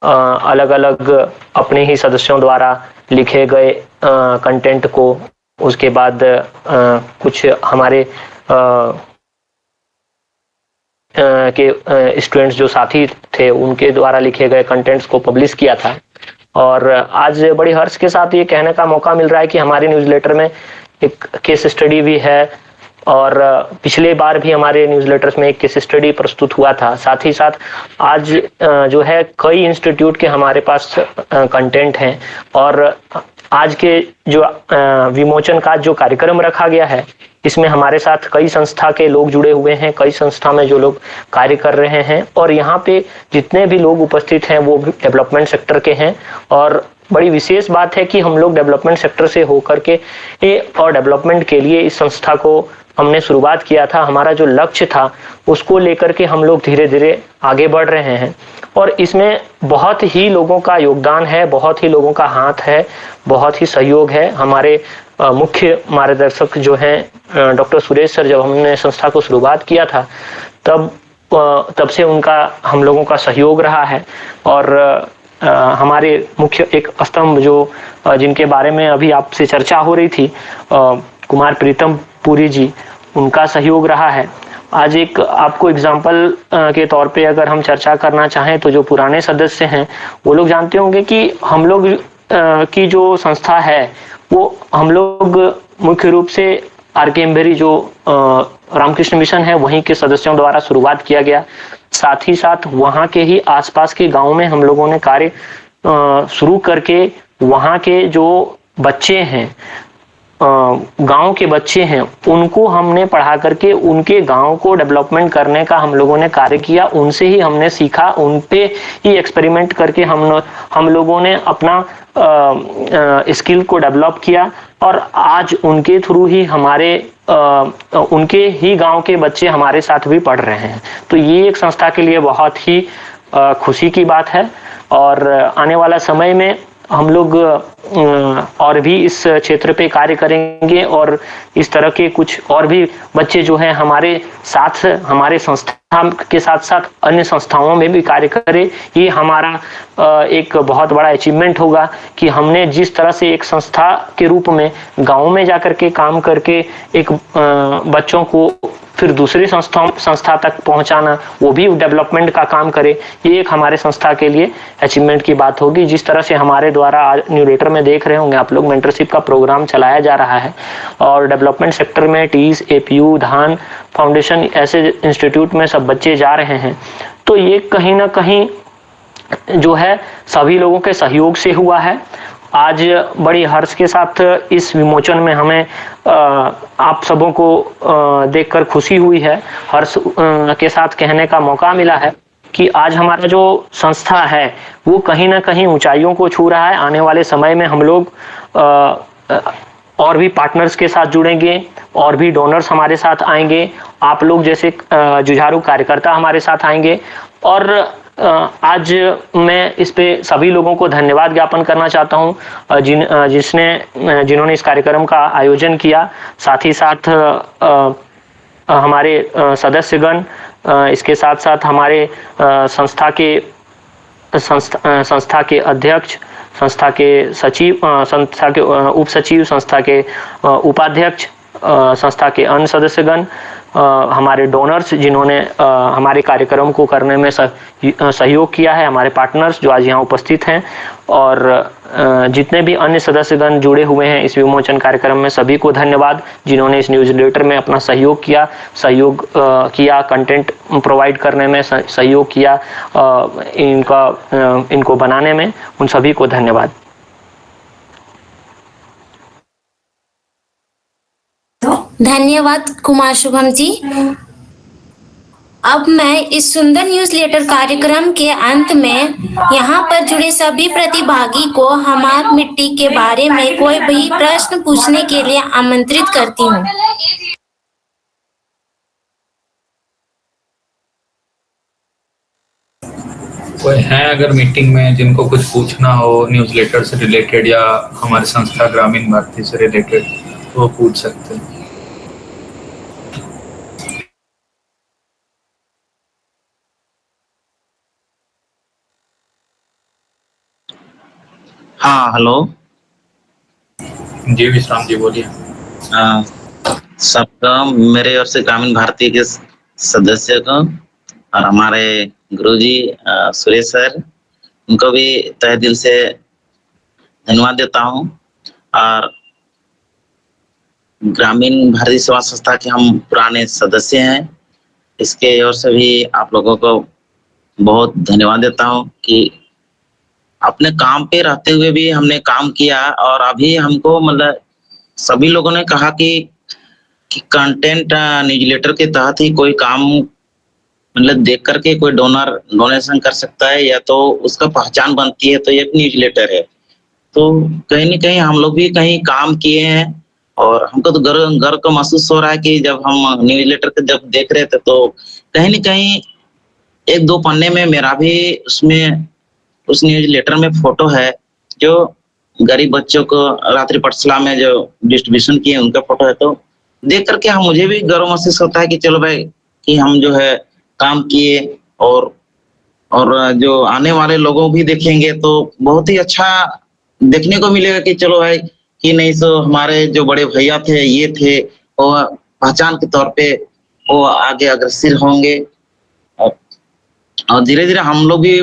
अलग अलग अपने ही सदस्यों द्वारा लिखे गए कंटेंट को, उसके बाद कुछ हमारे के स्टूडेंट्स जो साथी थे उनके द्वारा लिखे गए कंटेंट्स को पब्लिश किया था। और आज बड़ी हर्ष के साथ ये कहने का मौका मिल रहा है कि हमारे न्यूज़लेटर में एक केस स्टडी भी है, और पिछले बार भी हमारे न्यूज़लेटर्स में एक केस स्टडी प्रस्तुत हुआ था। साथ ही साथ आज जो है कई इंस्टीट्यूट के हमारे पास कंटेंट हैं, और आज के जो विमोचन का जो कार्यक्रम रखा गया है, इसमें हमारे साथ कई संस्था के लोग जुड़े हुए हैं, कई संस्था में जो लोग कार्य कर रहे हैं, और यहाँ पे जितने भी लोग उपस्थित हैं वो भी डेवलपमेंट सेक्टर के हैं। और बड़ी विशेष बात है कि हम लोग डेवलपमेंट सेक्टर से होकर के और डेवलपमेंट के लिए इस संस्था को हमने शुरुआत किया था। हमारा जो लक्ष्य था उसको लेकर के हम लोग धीरे धीरे आगे बढ़ रहे हैं, और इसमें बहुत ही लोगों का योगदान है, बहुत ही लोगों का हाथ है, बहुत ही सहयोग है। हमारे मुख्य मार्गदर्शक जो हैं डॉक्टर सुरेश सर, जब हमने संस्था को शुरुआत किया था तब से उनका हम लोगों का सहयोग रहा है। और हमारे मुख्य एक स्तंभ जो जिनके बारे में अभी आपसे चर्चा हो रही थी, कुमार प्रीतम पुरी जी, उनका सहयोग रहा है। आज एक आपको एग्जाम्पल के तौर पे अगर हम चर्चा करना चाहें तो जो पुराने सदस्य हैं वो लोग जानते होंगे कि हम लोग की जो संस्था है वो हम लोग मुख्य रूप से आर.के. एम्बेरी जो रामकृष्ण मिशन है वहीं के सदस्यों द्वारा शुरुआत किया गया। साथ ही साथ वहाँ के ही आसपास के गांव में हम लोगों ने कार्य शुरू करके वहाँ के जो बच्चे हैं, गांव के बच्चे हैं, उनको हमने पढ़ा करके उनके गांव को डेवलपमेंट करने का हम लोगों ने कार्य किया। उनसे ही हमने सीखा, उन पे ही एक्सपेरिमेंट करके हम लोगों ने अपना स्किल को डेवलप किया, और आज उनके थ्रू ही हमारे उनके ही गांव के बच्चे हमारे साथ भी पढ़ रहे हैं। तो ये एक संस्था के लिए बहुत ही खुशी की बात है। और आने वाला समय में हम लोग और भी इस क्षेत्र पे कार्य करेंगे, और इस तरह के कुछ और भी बच्चे जो हैं हमारे साथ, हमारे संस्था के साथ साथ अन्य संस्थाओं में भी कार्य करें। ये हमारा एक बहुत बड़ा अचीवमेंट होगा कि हमने जिस तरह से एक संस्था के रूप में गाँव में जाकर के काम करके एक बच्चों को फिर दूसरी संस्था तक पहुंचाना, वो भी डेवलपमेंट का काम करे, ये एक हमारे संस्था के लिए अचीवमेंट की बात होगी। जिस तरह से हमारे द्वारा न्यूज़लेटर में देख रहे होंगे आप लोग, मेंटरशिप का प्रोग्राम चलाया जा रहा है, और डेवलपमेंट सेक्टर में टीस, एपीयू, धान फाउंडेशन ऐसे इंस्टीट्यूट में सब बच्चे जा रहे हैं। तो ये कहीं ना कहीं जो है सभी लोगों के सहयोग से हुआ है। आज बड़ी हर्ष के साथ इस विमोचन में हमें आप सबों को देखकर खुशी हुई है, हर्ष के साथ कहने का मौका मिला है कि आज हमारा जो संस्था है वो कहीं ना कहीं ऊंचाइयों को छू रहा है। आने वाले समय में हम लोग और भी पार्टनर्स के साथ जुड़ेंगे और भी डोनर्स हमारे साथ आएंगे, आप लोग जैसे जुझारू कार्यकर्ता हमारे साथ आएंगे। और आज मैं इस पे सभी लोगों को धन्यवाद ज्ञापन करना चाहता हूँ जिन्होंने इस कार्यक्रम का आयोजन किया, साथ ही साथ हमारे सदस्यगण, इसके साथ साथ हमारे संस्था के अध्यक्ष, संस्था के सचिव, संस्था के उप सचिव, संस्था के उपाध्यक्ष, संस्था के अन्य सदस्यगण, हमारे डोनर्स जिन्होंने हमारे कार्यक्रम को करने में सहयोग किया है, हमारे पार्टनर्स जो आज यहाँ उपस्थित हैं, और जितने भी अन्य सदस्यगण जुड़े हुए हैं इस विमोचन कार्यक्रम में, सभी को धन्यवाद जिन्होंने इस न्यूज़लेटर में अपना सहयोग किया, कंटेंट प्रोवाइड करने में सहयोग किया, इनको बनाने में, उन सभी को धन्यवाद। धन्यवाद कुमार शुभम जी। अब मैं इस सुंदर न्यूज़लेटर कार्यक्रम के अंत में यहाँ पर जुड़े सभी प्रतिभागी को हमार मिट्टी के बारे में कोई भी प्रश्न पूछने के लिए आमंत्रित करती हूँ। कोई हैं अगर मीटिंग में जिनको कुछ पूछना हो न्यूज़लेटर से रिलेटेड या हमारे संस्था ग्रामीण भारती से रिलेटेड, तो वो पूछ सकते हैं। हाँ, हेलो जी विश्राम जी बोलिए। सबका मेरे ओर से ग्रामीण भारती के सदस्य को और हमारे गुरुजी सुरेश सर, उनको भी तहे दिल से धन्यवाद देता हूँ। और ग्रामीण भारतीय सेवा संस्था के हम पुराने सदस्य हैं, इसके ओर से भी आप लोगों को बहुत धन्यवाद देता हूँ कि अपने काम पे रहते हुए भी हमने काम किया। और अभी हमको मतलब सभी लोगों ने कहा कि कंटेंट न्यूज़लेटर के तहत ही कोई काम मतलब देख करके कोई डोनेशन कर सकता है या तो उसका पहचान बनती है, तो एक न्यूज़लेटर है। तो कहीं ना कहीं हम लोग भी कहीं काम किए हैं और हमको तो गर्व को महसूस हो रहा है कि जब हम न्यूज़लेटर को जब देख रहे थे तो कहीं ना कहीं एक दो पन्ने में मेरा भी उसमें उस न्यूज़लेटर में फोटो है जो गरीब बच्चों को रात्रि पाठशाला में जो डिस्ट्रीब्यूशन किए उनका फोटो है। तो देख करके हम मुझे भी गर्व महसूस होता है कि चलो भाई कि हम जो है काम किए और जो आने वाले लोगों भी देखेंगे तो बहुत ही अच्छा देखने को मिलेगा कि चलो भाई कि नहीं सो हमारे जो बड़े भैया थे ये थे, और पहचान के तौर पे वो आगे अग्रसर होंगे। और धीरे धीरे हम लोग भी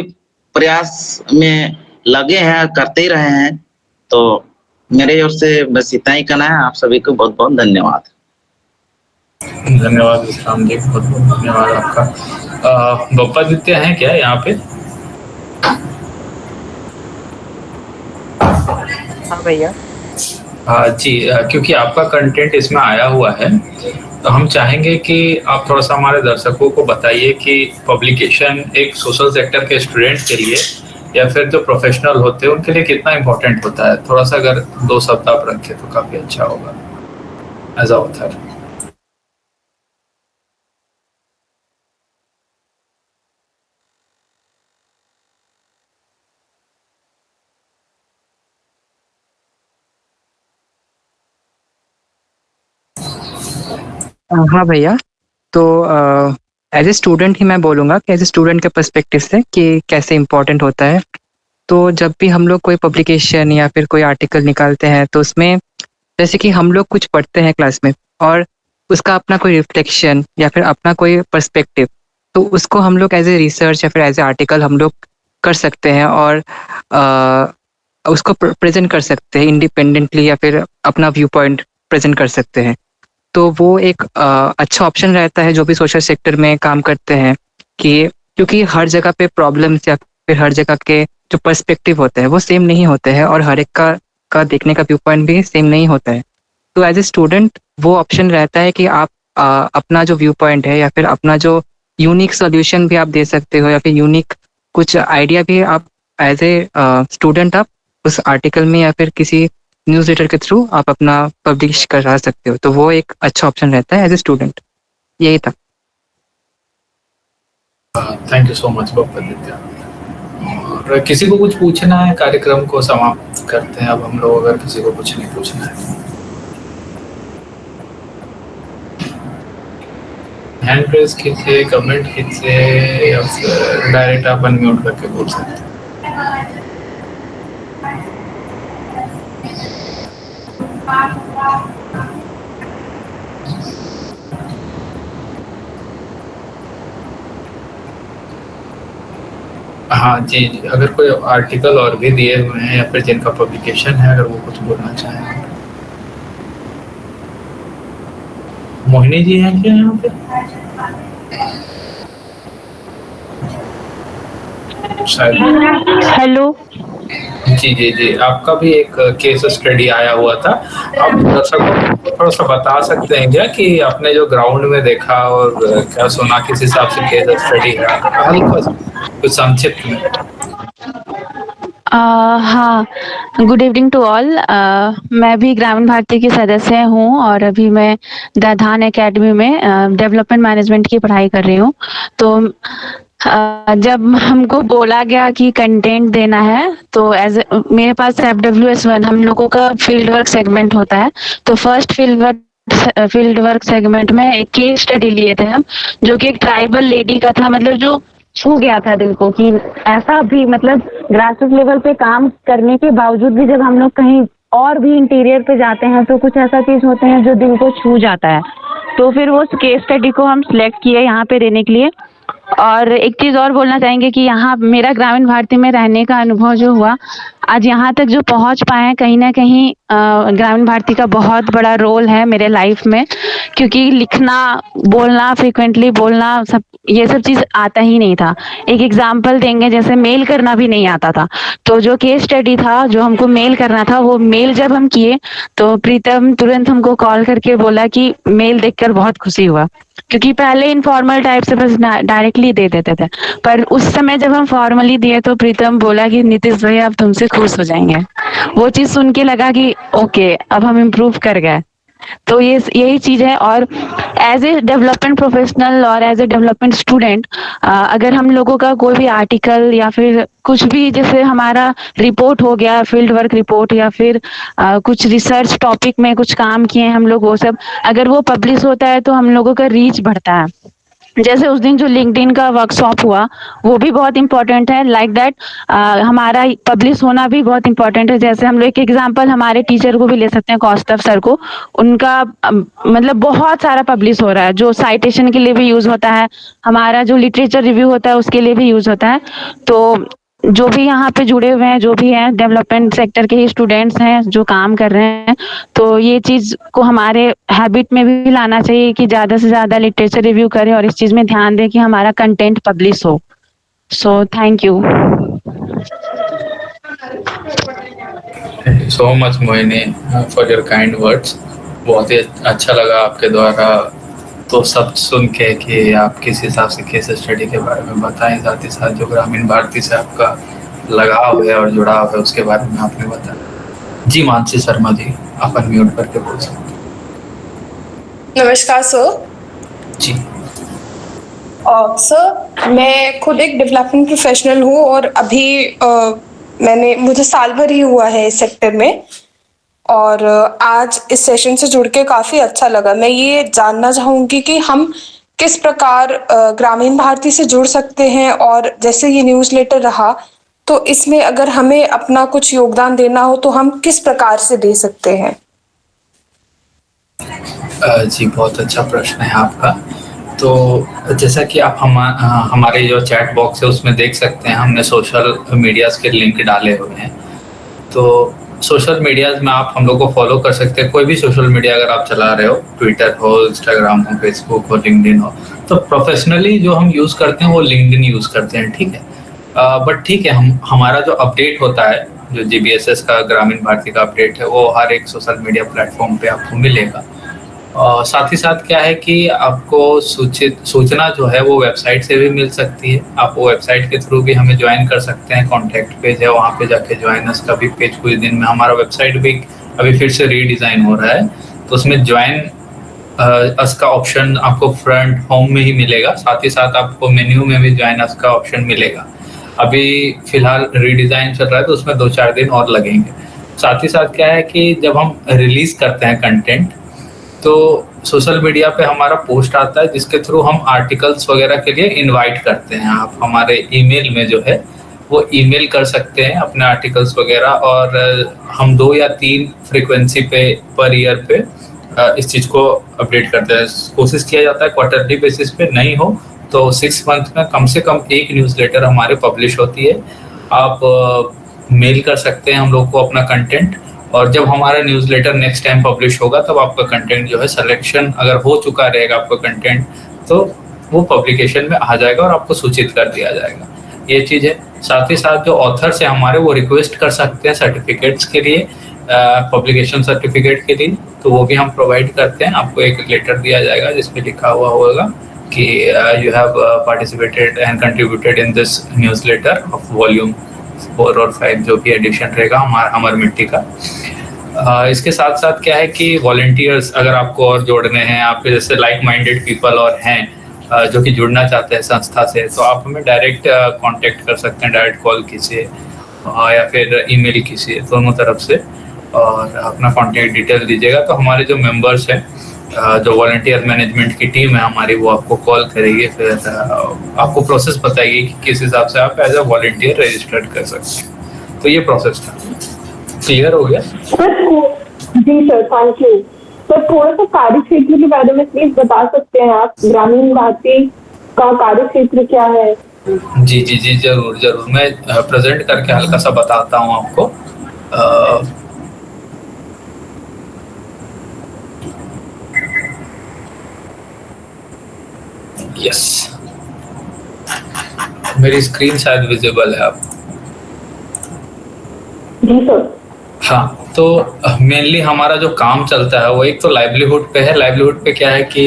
प्रयास में लगे हैं, करते ही रहे हैं। तो मेरे ओर से बस इतना ही कहना है। आप सभी को बहुत बहुत धन्यवाद। धन्यवाद विश्राम जी, बहुत बहुत धन्यवाद आपका। बप्पादित्य हैं क्या यहाँ पे? हाँ भैया। जी, क्योंकि आपका कंटेंट इसमें आया हुआ है तो हम चाहेंगे कि आप थोड़ा सा हमारे दर्शकों को बताइए कि पब्लिकेशन एक सोशल सेक्टर के स्टूडेंट के लिए या फिर जो प्रोफेशनल होते हैं उनके लिए कितना इम्पोर्टेंट होता है। थोड़ा सा अगर 2 शब्द आप रखें तो काफी अच्छा होगा एज ऑथर। हाँ भैया, तो एज ए स्टूडेंट ही मैं बोलूँगा कि एज ए स्टूडेंट के पर्सपेक्टिव से कि कैसे इम्पोर्टेंट होता है। तो जब भी हम लोग कोई पब्लिकेशन या फिर कोई आर्टिकल निकालते हैं तो उसमें जैसे कि हम लोग कुछ पढ़ते हैं क्लास में और उसका अपना कोई रिफ्लेक्शन या फिर अपना कोई पर्सपेक्टिव, तो उसको हम लोग एज ए रिसर्च या फिर एज ए आर्टिकल हम लोग कर सकते हैं और उसको प्रेजेंट कर सकते हैं इंडिपेंडेंटली या फिर अपना व्यू पॉइंट प्रेजेंट कर सकते हैं। तो वो एक अच्छा ऑप्शन रहता है जो भी सोशल सेक्टर में काम करते हैं कि क्योंकि हर जगह पे प्रॉब्लम्स या फिर हर जगह के जो पर्सपेक्टिव होते हैं वो सेम नहीं होते हैं, और हर एक का देखने का व्यू पॉइंट भी सेम नहीं होता है। तो एज ए स्टूडेंट वो ऑप्शन रहता है कि आप अपना जो व्यू पॉइंट है या फिर अपना जो यूनिक सोल्यूशन भी आप दे सकते हो, या फिर यूनिक कुछ आइडिया भी आप एज ए स्टूडेंट आप उस आर्टिकल में या फिर किसी न्यूज़लेटर के थ्रू आप अपना पब्लिश करा सकते हो। तो वो एक अच्छा ऑप्शन रहता है एज ए स्टूडेंट। यही था। Thank you so much Bapaditya. और किसी को कुछ पूछना है? कार्यक्रम को समाप्त करते हैं अब हम लोग, अगर किसी को कुछ नहीं पूछना है। हैंड प्रेस कीजिए, कमेंट कीजिए, या फिर डायरेक्ट आप अनम्यूट करके बोल सकते हैं। हाँ जी, अगर कोई आर्टिकल और भी दिए हुए हैं या फिर जिनका पब्लिकेशन है, अगर वो कुछ बोलना चाहें। मोहिनी जी हैं क्या यहाँ पे? हेलो जी जी जी, आपका भी एक केस स्टडी आया हुआ था। आप दर्शकों को थोड़ा सा बता सकते हैं क्या कि आपने जो ग्राउंड में देखा और क्या सुना, किस हिसाब से केस स्टडी है, हल्का सा कुछ संक्षिप्त में। हाँ, गुड इवनिंग टू ऑल। मैं भी ग्रामीण भारती की सदस्य हूँ और अभी मैं दाधान एकेडमी में डेवलपमेंट मैनेजमेंट की पढ़ाई कर रही हूँ। तो जब हमको बोला गया कि कंटेंट देना है, तो मेरे पास FWS1 हम लोगों का फील्ड वर्क सेगमेंट होता है। तो फर्स्ट फील्ड वर्क सेगमेंट में एक केस स्टडी लिए थे हम, जो कि एक ट्राइबल लेडी का था, मतलब जो छू गया था दिल को कि ऐसा भी, मतलब ग्रासरूट लेवल पे काम करने के बावजूद भी जब हम लोग कहीं और भी इंटीरियर पे जाते हैं तो कुछ ऐसा चीज होते हैं जो दिल को छू जाता है। तो फिर वो केस स्टडी को हम सिलेक्ट किए यहाँ पे देने के लिए। और एक चीज और बोलना चाहेंगे कि यहाँ मेरा ग्रामीण भारती में रहने का अनुभव जो हुआ, आज यहाँ तक जो पहुँच पाए हैं, कहीं ना कहीं ग्रामीण भारती का बहुत बड़ा रोल है मेरे लाइफ में। क्योंकि लिखना, बोलना, फ्रिक्वेंटली बोलना, सब ये सब चीज आता ही नहीं था। एक एग्जांपल देंगे, जैसे मेल करना भी नहीं आता था। तो जो केस स्टडी था, जो हमको मेल करना था, वो मेल जब हम किए तो प्रीतम तुरंत हमको कॉल करके बोला कि मेल देखकर बहुत खुशी हुआ। क्योंकि पहले इनफॉर्मल टाइप से बस डायरेक्टली दे देते थे, पर उस समय जब हम फॉर्मली दिए तो प्रीतम बोला कि नीतीश भैया अब तुमसे खुश हो जाएंगे। वो चीज सुन के लगा कि ओके, अब हम इम्प्रूव कर गए। तो ये यही चीज है। और एज ए डेवलपमेंट प्रोफेशनल और एज ए डेवलपमेंट स्टूडेंट, अगर हम लोगों का कोई भी आर्टिकल या फिर कुछ भी, जैसे हमारा रिपोर्ट हो गया, फील्ड वर्क रिपोर्ट, या फिर कुछ रिसर्च टॉपिक में कुछ काम किए हैं हम लोग, वो सब अगर वो पब्लिश होता है तो हम लोगों का रीच बढ़ता है। जैसे उस दिन जो लिंक्डइन का वर्कशॉप हुआ, वो भी बहुत इंपॉर्टेंट है। लाइक दैट हमारा पब्लिश होना भी बहुत इंपॉर्टेंट है। जैसे हम लोग एक एग्जांपल हमारे टीचर को भी ले सकते हैं, कौस्तभ सर को। उनका मतलब बहुत सारा पब्लिश हो रहा है, जो साइटेशन के लिए भी यूज होता है, हमारा जो लिटरेचर रिव्यू होता है उसके लिए भी यूज होता है। तो जो भी यहाँ पे जुड़े हुए हैं, जो भी हैं डेवलपमेंट सेक्टर के ही स्टूडेंट्स हैं जो काम कर रहे हैं, तो ये चीज को हमारे हैबिट में भी लाना चाहिए कि ज्यादा से ज्यादा लिटरेचर रिव्यू करें और इस चीज में ध्यान दें कि हमारा कंटेंट पब्लिश हो। So thank you so much Mohini for your kind words. बहुत ही अच्छा लगा आपके द्वारा तो सब सुन के कि आप किस हिसाब से केस स्टडी के बारे में बताएं, साथ ही साथ जो ग्रामीण भारती से आपका लगाव है और जुड़ाव है उसके बारे में आपने बताया। जी मानसी शर्मा जी, आप अनम्यूट करके बोल सकते हैं। नमस्कार सर। जी सर, मैं खुद एक डेवलपमेंट प्रोफेशनल हूँ और अभी मुझे साल भर ही हुआ है इस सेक्टर में, और आज इस सेशन से जुड़ के काफ़ी अच्छा लगा। मैं ये जानना चाहूँगी कि हम किस प्रकार ग्रामीण भारती से जुड़ सकते हैं, और जैसे ये न्यूज़लेटर रहा तो इसमें अगर हमें अपना कुछ योगदान देना हो तो हम किस प्रकार से दे सकते हैं? जी बहुत अच्छा प्रश्न है आपका। तो जैसा कि आप हमारे जो चैट बॉक्स है उसमें देख सकते हैं, हमने सोशल मीडियाज के लिंक डाले हुए हैं। तो सोशल मीडियाज में आप हम लोग को फॉलो कर सकते हैं। कोई भी सोशल मीडिया अगर आप चला रहे हो, ट्विटर हो, इंस्टाग्राम हो, फेसबुक हो, लिंक्डइन हो, तो प्रोफेशनली जो हम यूज़ करते हैं वो लिंक्डइन यूज़ करते हैं, ठीक है। बट ठीक है, हमारा जो अपडेट होता है, जो GBSS का ग्रामीण भारती का अपडेट है, वो हर एक सोशल मीडिया प्लेटफॉर्म पे आपको मिलेगा। और साथ ही साथ क्या है कि आपको सूचना जो है वो वेबसाइट से भी मिल सकती है। आप वो वेबसाइट के थ्रू भी हमें ज्वाइन कर सकते हैं, कॉन्टैक्ट पेज है वहाँ पे जाके ज्वाइन अस का भी पेज कुछ दिन में, हमारा वेबसाइट भी अभी फिर से रीडिज़ाइन हो रहा है, तो उसमें ज्वाइन अस का ऑप्शन आपको फ्रंट होम में ही मिलेगा। साथ ही साथ आपको मेन्यू में भी ज्वाइन अस का ऑप्शन मिलेगा। अभी फिलहाल रीडिज़ाइन चल रहा है तो उसमें 2-4 दिन और लगेंगे। साथ ही साथ क्या है कि जब हम रिलीज़ करते हैं कंटेंट, तो सोशल मीडिया पे हमारा पोस्ट आता है जिसके थ्रू हम आर्टिकल्स वगैरह के लिए इनवाइट करते हैं। आप हमारे ईमेल में जो है वो ईमेल कर सकते हैं अपने आर्टिकल्स वगैरह, और हम 2 या 3 फ्रीक्वेंसी पे पर ईयर पे इस चीज़ को अपडेट करते हैं। कोशिश किया जाता है क्वार्टरली बेसिस पे, नहीं हो तो 6 मंथ में कम से कम एक न्यूज़लेटर हमारे पब्लिश होती है। आप मेल कर सकते हैं हम लोग को अपना कंटेंट, और जब हमारा न्यूज़लेटर नेक्स्ट टाइम पब्लिश होगा तब आपका कंटेंट जो है सिलेक्शन अगर हो चुका रहेगा आपका कंटेंट, तो वो पब्लिकेशन में आ जाएगा और आपको सूचित कर दिया जाएगा। ये चीज़ है। साथ ही साथ जो ऑथर्स हैं हमारे, वो रिक्वेस्ट कर सकते हैं सर्टिफिकेट्स के लिए, पब्लिकेशन सर्टिफिकेट के लिए, तो वो भी हम प्रोवाइड करते हैं। आपको एक लेटर दिया जाएगा जिसमें लिखा हुआ होगा कि you have participated and contributed in this newsletter of volume 4 और 5, जो भी एडिशन रहेगा हमर मिट्टी का। इसके साथ साथ क्या है कि वॉलंटियर्स अगर आपको और जोड़ने हैं, आपके जैसे लाइक माइंडेड पीपल और हैं जो कि जुड़ना चाहते हैं संस्था से, तो आप हमें डायरेक्ट कांटेक्ट कर सकते हैं, डायरेक्ट कॉल कीजिए या फिर ईमेल कीजिए, दोनों तरफ से, और अपना कांटेक्ट डिटेल दीजिएगा। तो हमारे जो मेंबर्स हैं, जो वॉलंटियर मैनेजमेंट की टीम है हमारी, वो आपको कॉल करेगी, फिर आपको प्रोसेस बताएगी कि किस हिसाब से आप एज अ वॉलंटियर रजिस्टर्ड कर सकते हैं। तो ये प्रोसेस था। क्लियर हो गया? जी सर, थैंक यू सर। थोड़ा सा कार्य क्षेत्र के बारे में प्लीज बता सकते हैं आप? ग्रामीण भारती का कार्य क्षेत्र क्या है? जी जी जी, जरूर जरूर, मैं प्रेजेंट करके हल्का सा बताता हूँ आपको। यस, मेरी स्क्रीन शायद विजिबल है आप? जी सर। हाँ, तो मेनली हमारा जो काम चलता है वो एक तो लाइवलीहुड पे है। लाइवलीहुड पे क्या है कि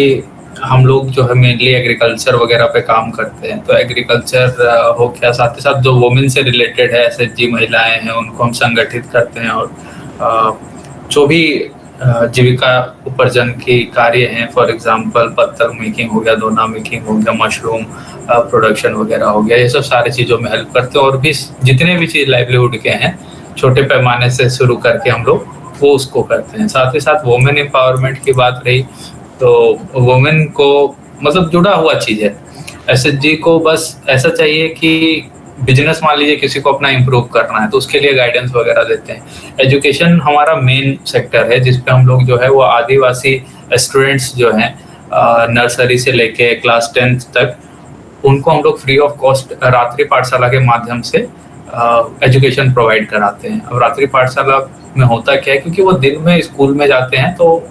हम लोग जो है मेनली एग्रीकल्चर वगैरह पे काम करते हैं। तो एग्रीकल्चर हो गया, साथ ही साथ जो वुमेन से रिलेटेड है, SHG महिलाएं हैं, उनको हम संगठित करते हैं, और जो भी जीविका उपार्जन के कार्य हैं, फॉर एग्जांपल पत्तल मेकिंग हो गया, दोना मेकिंग हो गया, मशरूम प्रोडक्शन वगैरह हो गया, ये सब सारी चीज़ों में हेल्प करते हैं। और भी जितने भी चीज़ लाइवलीहुड के हैं, छोटे पैमाने से शुरू करके हम लोग वो उसको करते हैं। साथ ही साथ वुमेन एम्पावरमेंट की बात रही, तो वुमेन को मतलब जुड़ा हुआ चीज़ है। SHG को बस ऐसा चाहिए कि बिजनेस, मान लीजिए किसी को अपना इम्प्रूव करना है, तो उसके लिए गाइडेंस वगैरह देते हैं। एजुकेशन हमारा मेन सेक्टर है, जिसपे हम लोग जो है वो आदिवासी स्टूडेंट्स जो हैं नर्सरी से लेके क्लास 10th तक, उनको हम लोग फ्री ऑफ कॉस्ट रात्रि पाठशाला के माध्यम से एजुकेशन प्रोवाइड कराते हैं। अब रात्रि पाठशाला में होता क्या है, क्योंकि वो दिन में स्कूल में जाते हैं, तो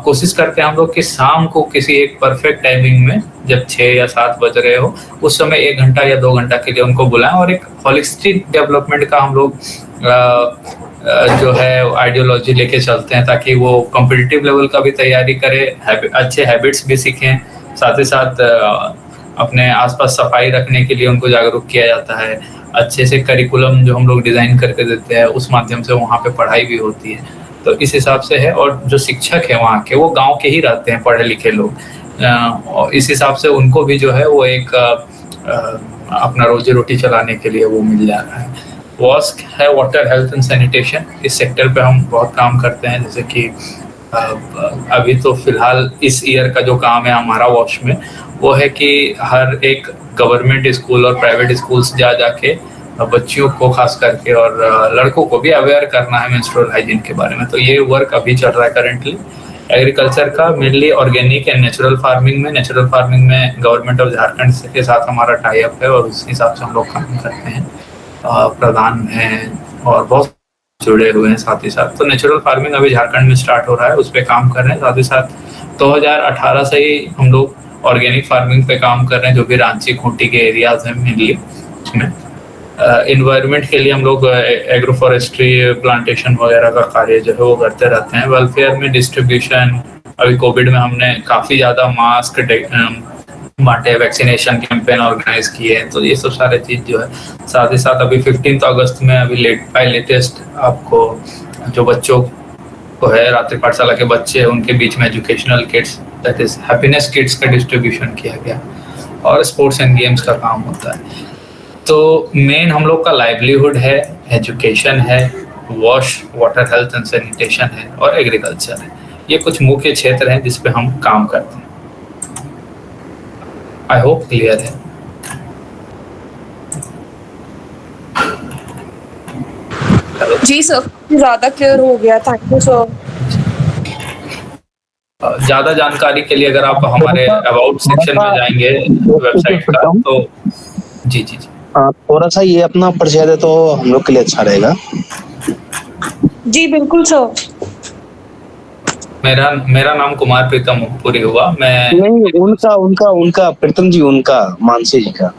कोशिश करते हैं हम लोग कि शाम को किसी एक परफेक्ट टाइमिंग में, जब 6 या 7 बज रहे हो, उस समय 1 घंटा या 2 घंटा के लिए उनको बुलाएं, और एक होलिस्टिक डेवलपमेंट का हम लोग जो है आइडियोलॉजी लेके चलते हैं, ताकि वो कॉम्पिटिटिव लेवल का भी तैयारी करें, अच्छे हैबिट्स भी सीखें। साथ ही साथ अपने आसपास सफाई रखने के लिए उनको जागरूक किया जाता है। अच्छे से करिकुलम जो हम लोग डिज़ाइन करके देते हैं, उस माध्यम से वहाँ पे पढ़ाई भी होती है। तो इस हिसाब से है। और जो शिक्षक है वहाँ के, वो गांव के ही रहते हैं, पढ़े लिखे लोग, और इस हिसाब से उनको भी जो है वो एक अपना रोजी रोटी चलाने के लिए वो मिल जा रहा है। WASC है, वाटर हेल्थ एंड सैनिटेशन, इस सेक्टर पे हम बहुत काम करते हैं। जैसे कि अभी तो फिलहाल इस ईयर का जो काम है हमारा वॉश में, वो है कि हर एक गवर्नमेंट स्कूल और प्राइवेट स्कूल्स जाके बच्चियों को खास करके और लड़कों को भी अवेयर करना है मेंस्ट्रुअल हाइजीन के बारे में। तो ये वर्क अभी चल रहा है करेंटली। एग्रीकल्चर का mainly organic and natural farming में गवर्नमेंट ऑफ झारखंड के साथ हमारा टाई अप है, और उस हिसाब से हम लोग काम करते हैं। प्रधान हैं और बहुत जुड़े हुए हैं साथ ही साथ। तो नेचुरल फार्मिंग अभी झारखंड में स्टार्ट हो रहा है, उस पर काम कर रहे हैं। साथ ही साथ 2018 से ही हम लोग ऑर्गेनिक फार्मिंग पे काम कर रहे हैं, जो भी रांची खूंटी के एरियाज हैं मेनली, में। इन्वायरमेंट के लिए हम लोग एग्रो फॉरेस्ट्री, प्लांटेशन वगैरह का कार्य जो है वो करते रहते हैं। वेलफेयर में डिस्ट्रीब्यूशन, अभी कोविड में हमने काफ़ी ज़्यादा मास्क बांटे, वैक्सीनेशन कैंपेन ऑर्गेनाइज किए हैं, तो ये सब सारे चीज़ जो है। साथ ही साथ अभी 15 अगस्त में अभी लेटेस्ट आपको जो बच्चों को है, रात्रि पाठशाला के बच्चे, उनके बीच में educational kits, that is happiness kits का डिस्ट्रीब्यूशन किया गया, और स्पोर्ट्स एंड गेम्स का काम होता है। तो मेन हम लोग का लाइवलीहुड है, एजुकेशन है, wash, water, health and sanitation है, और एग्रीकल्चर है। ये कुछ मुख्य क्षेत्र हैं जिस पे हम काम करते हैं। आई होप क्लियर है। जी सर, ज्यादा क्लियर हो गया, थैंक यू सर। ज्यादा जानकारी के लिए अगर आप हमारे अबाउट सेक्शन में जाएंगे वेबसाइट का, तो जी जी जी थोड़ा सा ये अपना परिचय दे तो हम लोग के लिए अच्छा रहेगा। जी बिल्कुल सर। मेरा नाम कुमार प्रीतम पुरी हुआ। मैं नहीं, उनका प्रीतम जी, उनका मानसी जी का।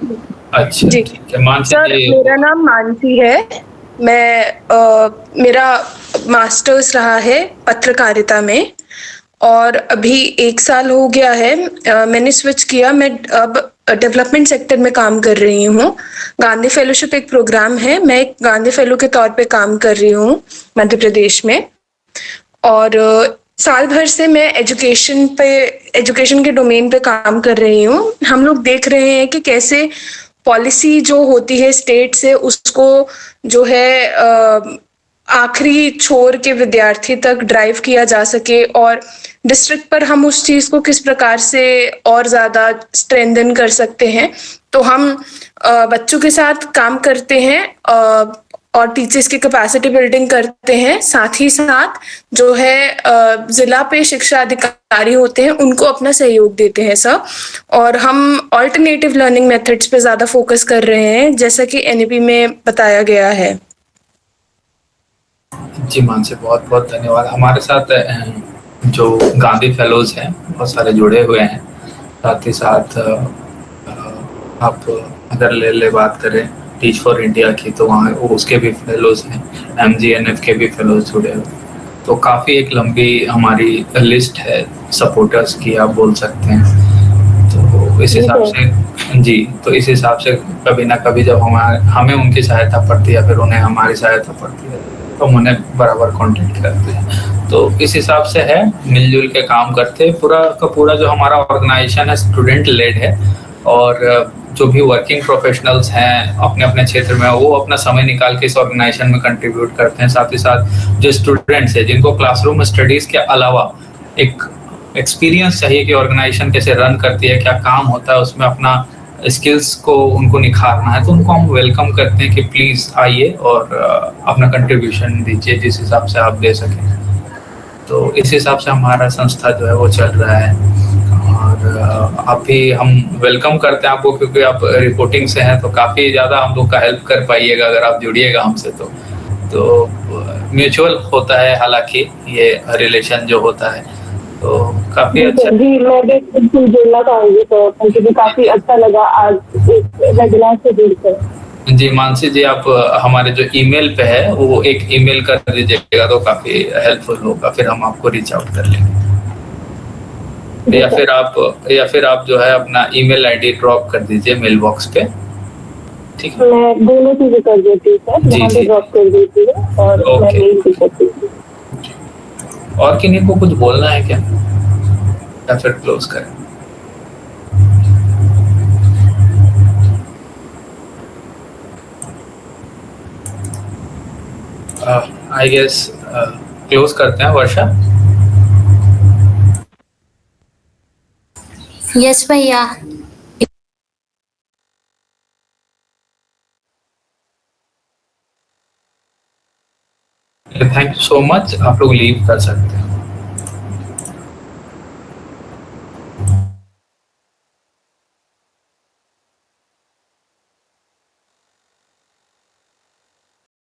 अच्छा जी ठीक है, मानसी सर, जी। मेरा नाम मानसी है। मैं मेरा मास्टर्स रहा है पत्रकारिता में, और अभी 1 साल हो गया है मैंने स्विच किया। मैं अब डेवलपमेंट सेक्टर में काम कर रही हूँ। गांधी फेलोशिप एक प्रोग्राम है, मैं एक गांधी फेलो के तौर पे काम कर रही हूँ मध्य प्रदेश में। और साल भर से मैं एजुकेशन के डोमेन पे काम कर रही हूँ। हम लोग देख रहे हैं कि कैसे पॉलिसी जो होती है स्टेट से, उसको जो है आखिरी छोर के विद्यार्थी तक ड्राइव किया जा सके, और डिस्ट्रिक्ट पर हम उस चीज को किस प्रकार से और ज्यादा स्ट्रेंथन कर सकते हैं। तो हम बच्चों के साथ काम करते हैं और टीचर्स की कैपेसिटी बिल्डिंग करते हैं। साथ ही साथ जो है जिला पे शिक्षा अधिकारी होते हैं, उनको अपना सहयोग देते हैं सब। और हम ऑल्टरनेटिव लर्निंग मेथड्स पे ज्यादा फोकस कर रहे हैं, जैसा कि एनईपी में बताया गया है। जी मानसी, बहुत बहुत धन्यवाद। हमारे साथ जो गांधी फेलोज हैं बहुत सारे जुड़े हुए हैं। साथ ही साथ आप अगर ले बात करें टीच फॉर इंडिया की, तो वहाँ उसके भी फेलोज हैं, MGNF के भी फेलोज जुड़े हुए। तो काफ़ी एक लंबी हमारी लिस्ट है सपोर्टर्स की, आप बोल सकते हैं। तो इस हिसाब से जी, तो इस हिसाब से कभी ना कभी जब हमें उनकी सहायता पड़ती है या फिर उन्हें हमारी सहायता पड़ती है, तो हम उन्हें बराबर कॉन्टेक्ट करते हैं। तो इस हिसाब से है, मिलजुल के काम करते हैं। पूरा का पूरा जो हमारा ऑर्गेनाइजेशन है स्टूडेंट लेड है, और जो भी वर्किंग प्रोफेशनल्स हैं अपने अपने क्षेत्र में, वो अपना समय निकाल के इस ऑर्गेनाइजेशन में कंट्रीब्यूट करते हैं। साथ ही साथ जो स्टूडेंट्स हैं जिनको क्लासरूम स्टडीज़ के अलावा एक एक्सपीरियंस चाहिए कि ऑर्गेनाइजेशन कैसे रन करती है, क्या काम होता है उसमें, अपना स्किल्स को उनको निखारना है, तो उनको हम वेलकम करते हैं कि प्लीज़ आइए और अपना कंट्रीब्यूशन दीजिए जिस हिसाब से आप दे सकें। तो इस हिसाब से हमारा संस्था जो है वो चल रहा है। और आप भी हम वेलकम करते हैं आपको, क्योंकि आप रिपोर्टिंग से हैं, तो काफ़ी ज़्यादा हम लोग का हेल्प कर पाइएगा अगर आप जुड़िएगा हमसे। तो म्यूचुअल होता है हालांकि ये रिलेशन जो होता है, तो काफ़ी अच्छा। जी, मैं भी जुड़ना चाहूंगी, तो मुझे भी काफी अच्छा लगा आज इस वेबिनार से जुड़कर। जी मानसी जी, आप हमारे जो ईमेल पे है वो एक ईमेल कर दीजिएगा तो काफ़ी हेल्पफुल होगा, फिर हम आपको रीच आउट कर लेंगे। या फिर आप जो है अपना ईमेल आईडी ड्रॉप कर दीजिए मेल बॉक्स पे, ठीक है? मैं दोनों चीजें कर देती हूँ सर, यहाँ पे ड्रॉप कर देती हूँ और मैं मेल भी कर देती हूँ। और किन्हीं को कुछ बोलना है क्या, या फिर क्लोज करें? आई गेस क्लोज करते हैं। वर्षा? यस भैया। थैंक यू सो मच, आप लोग लीव कर सकते हैं।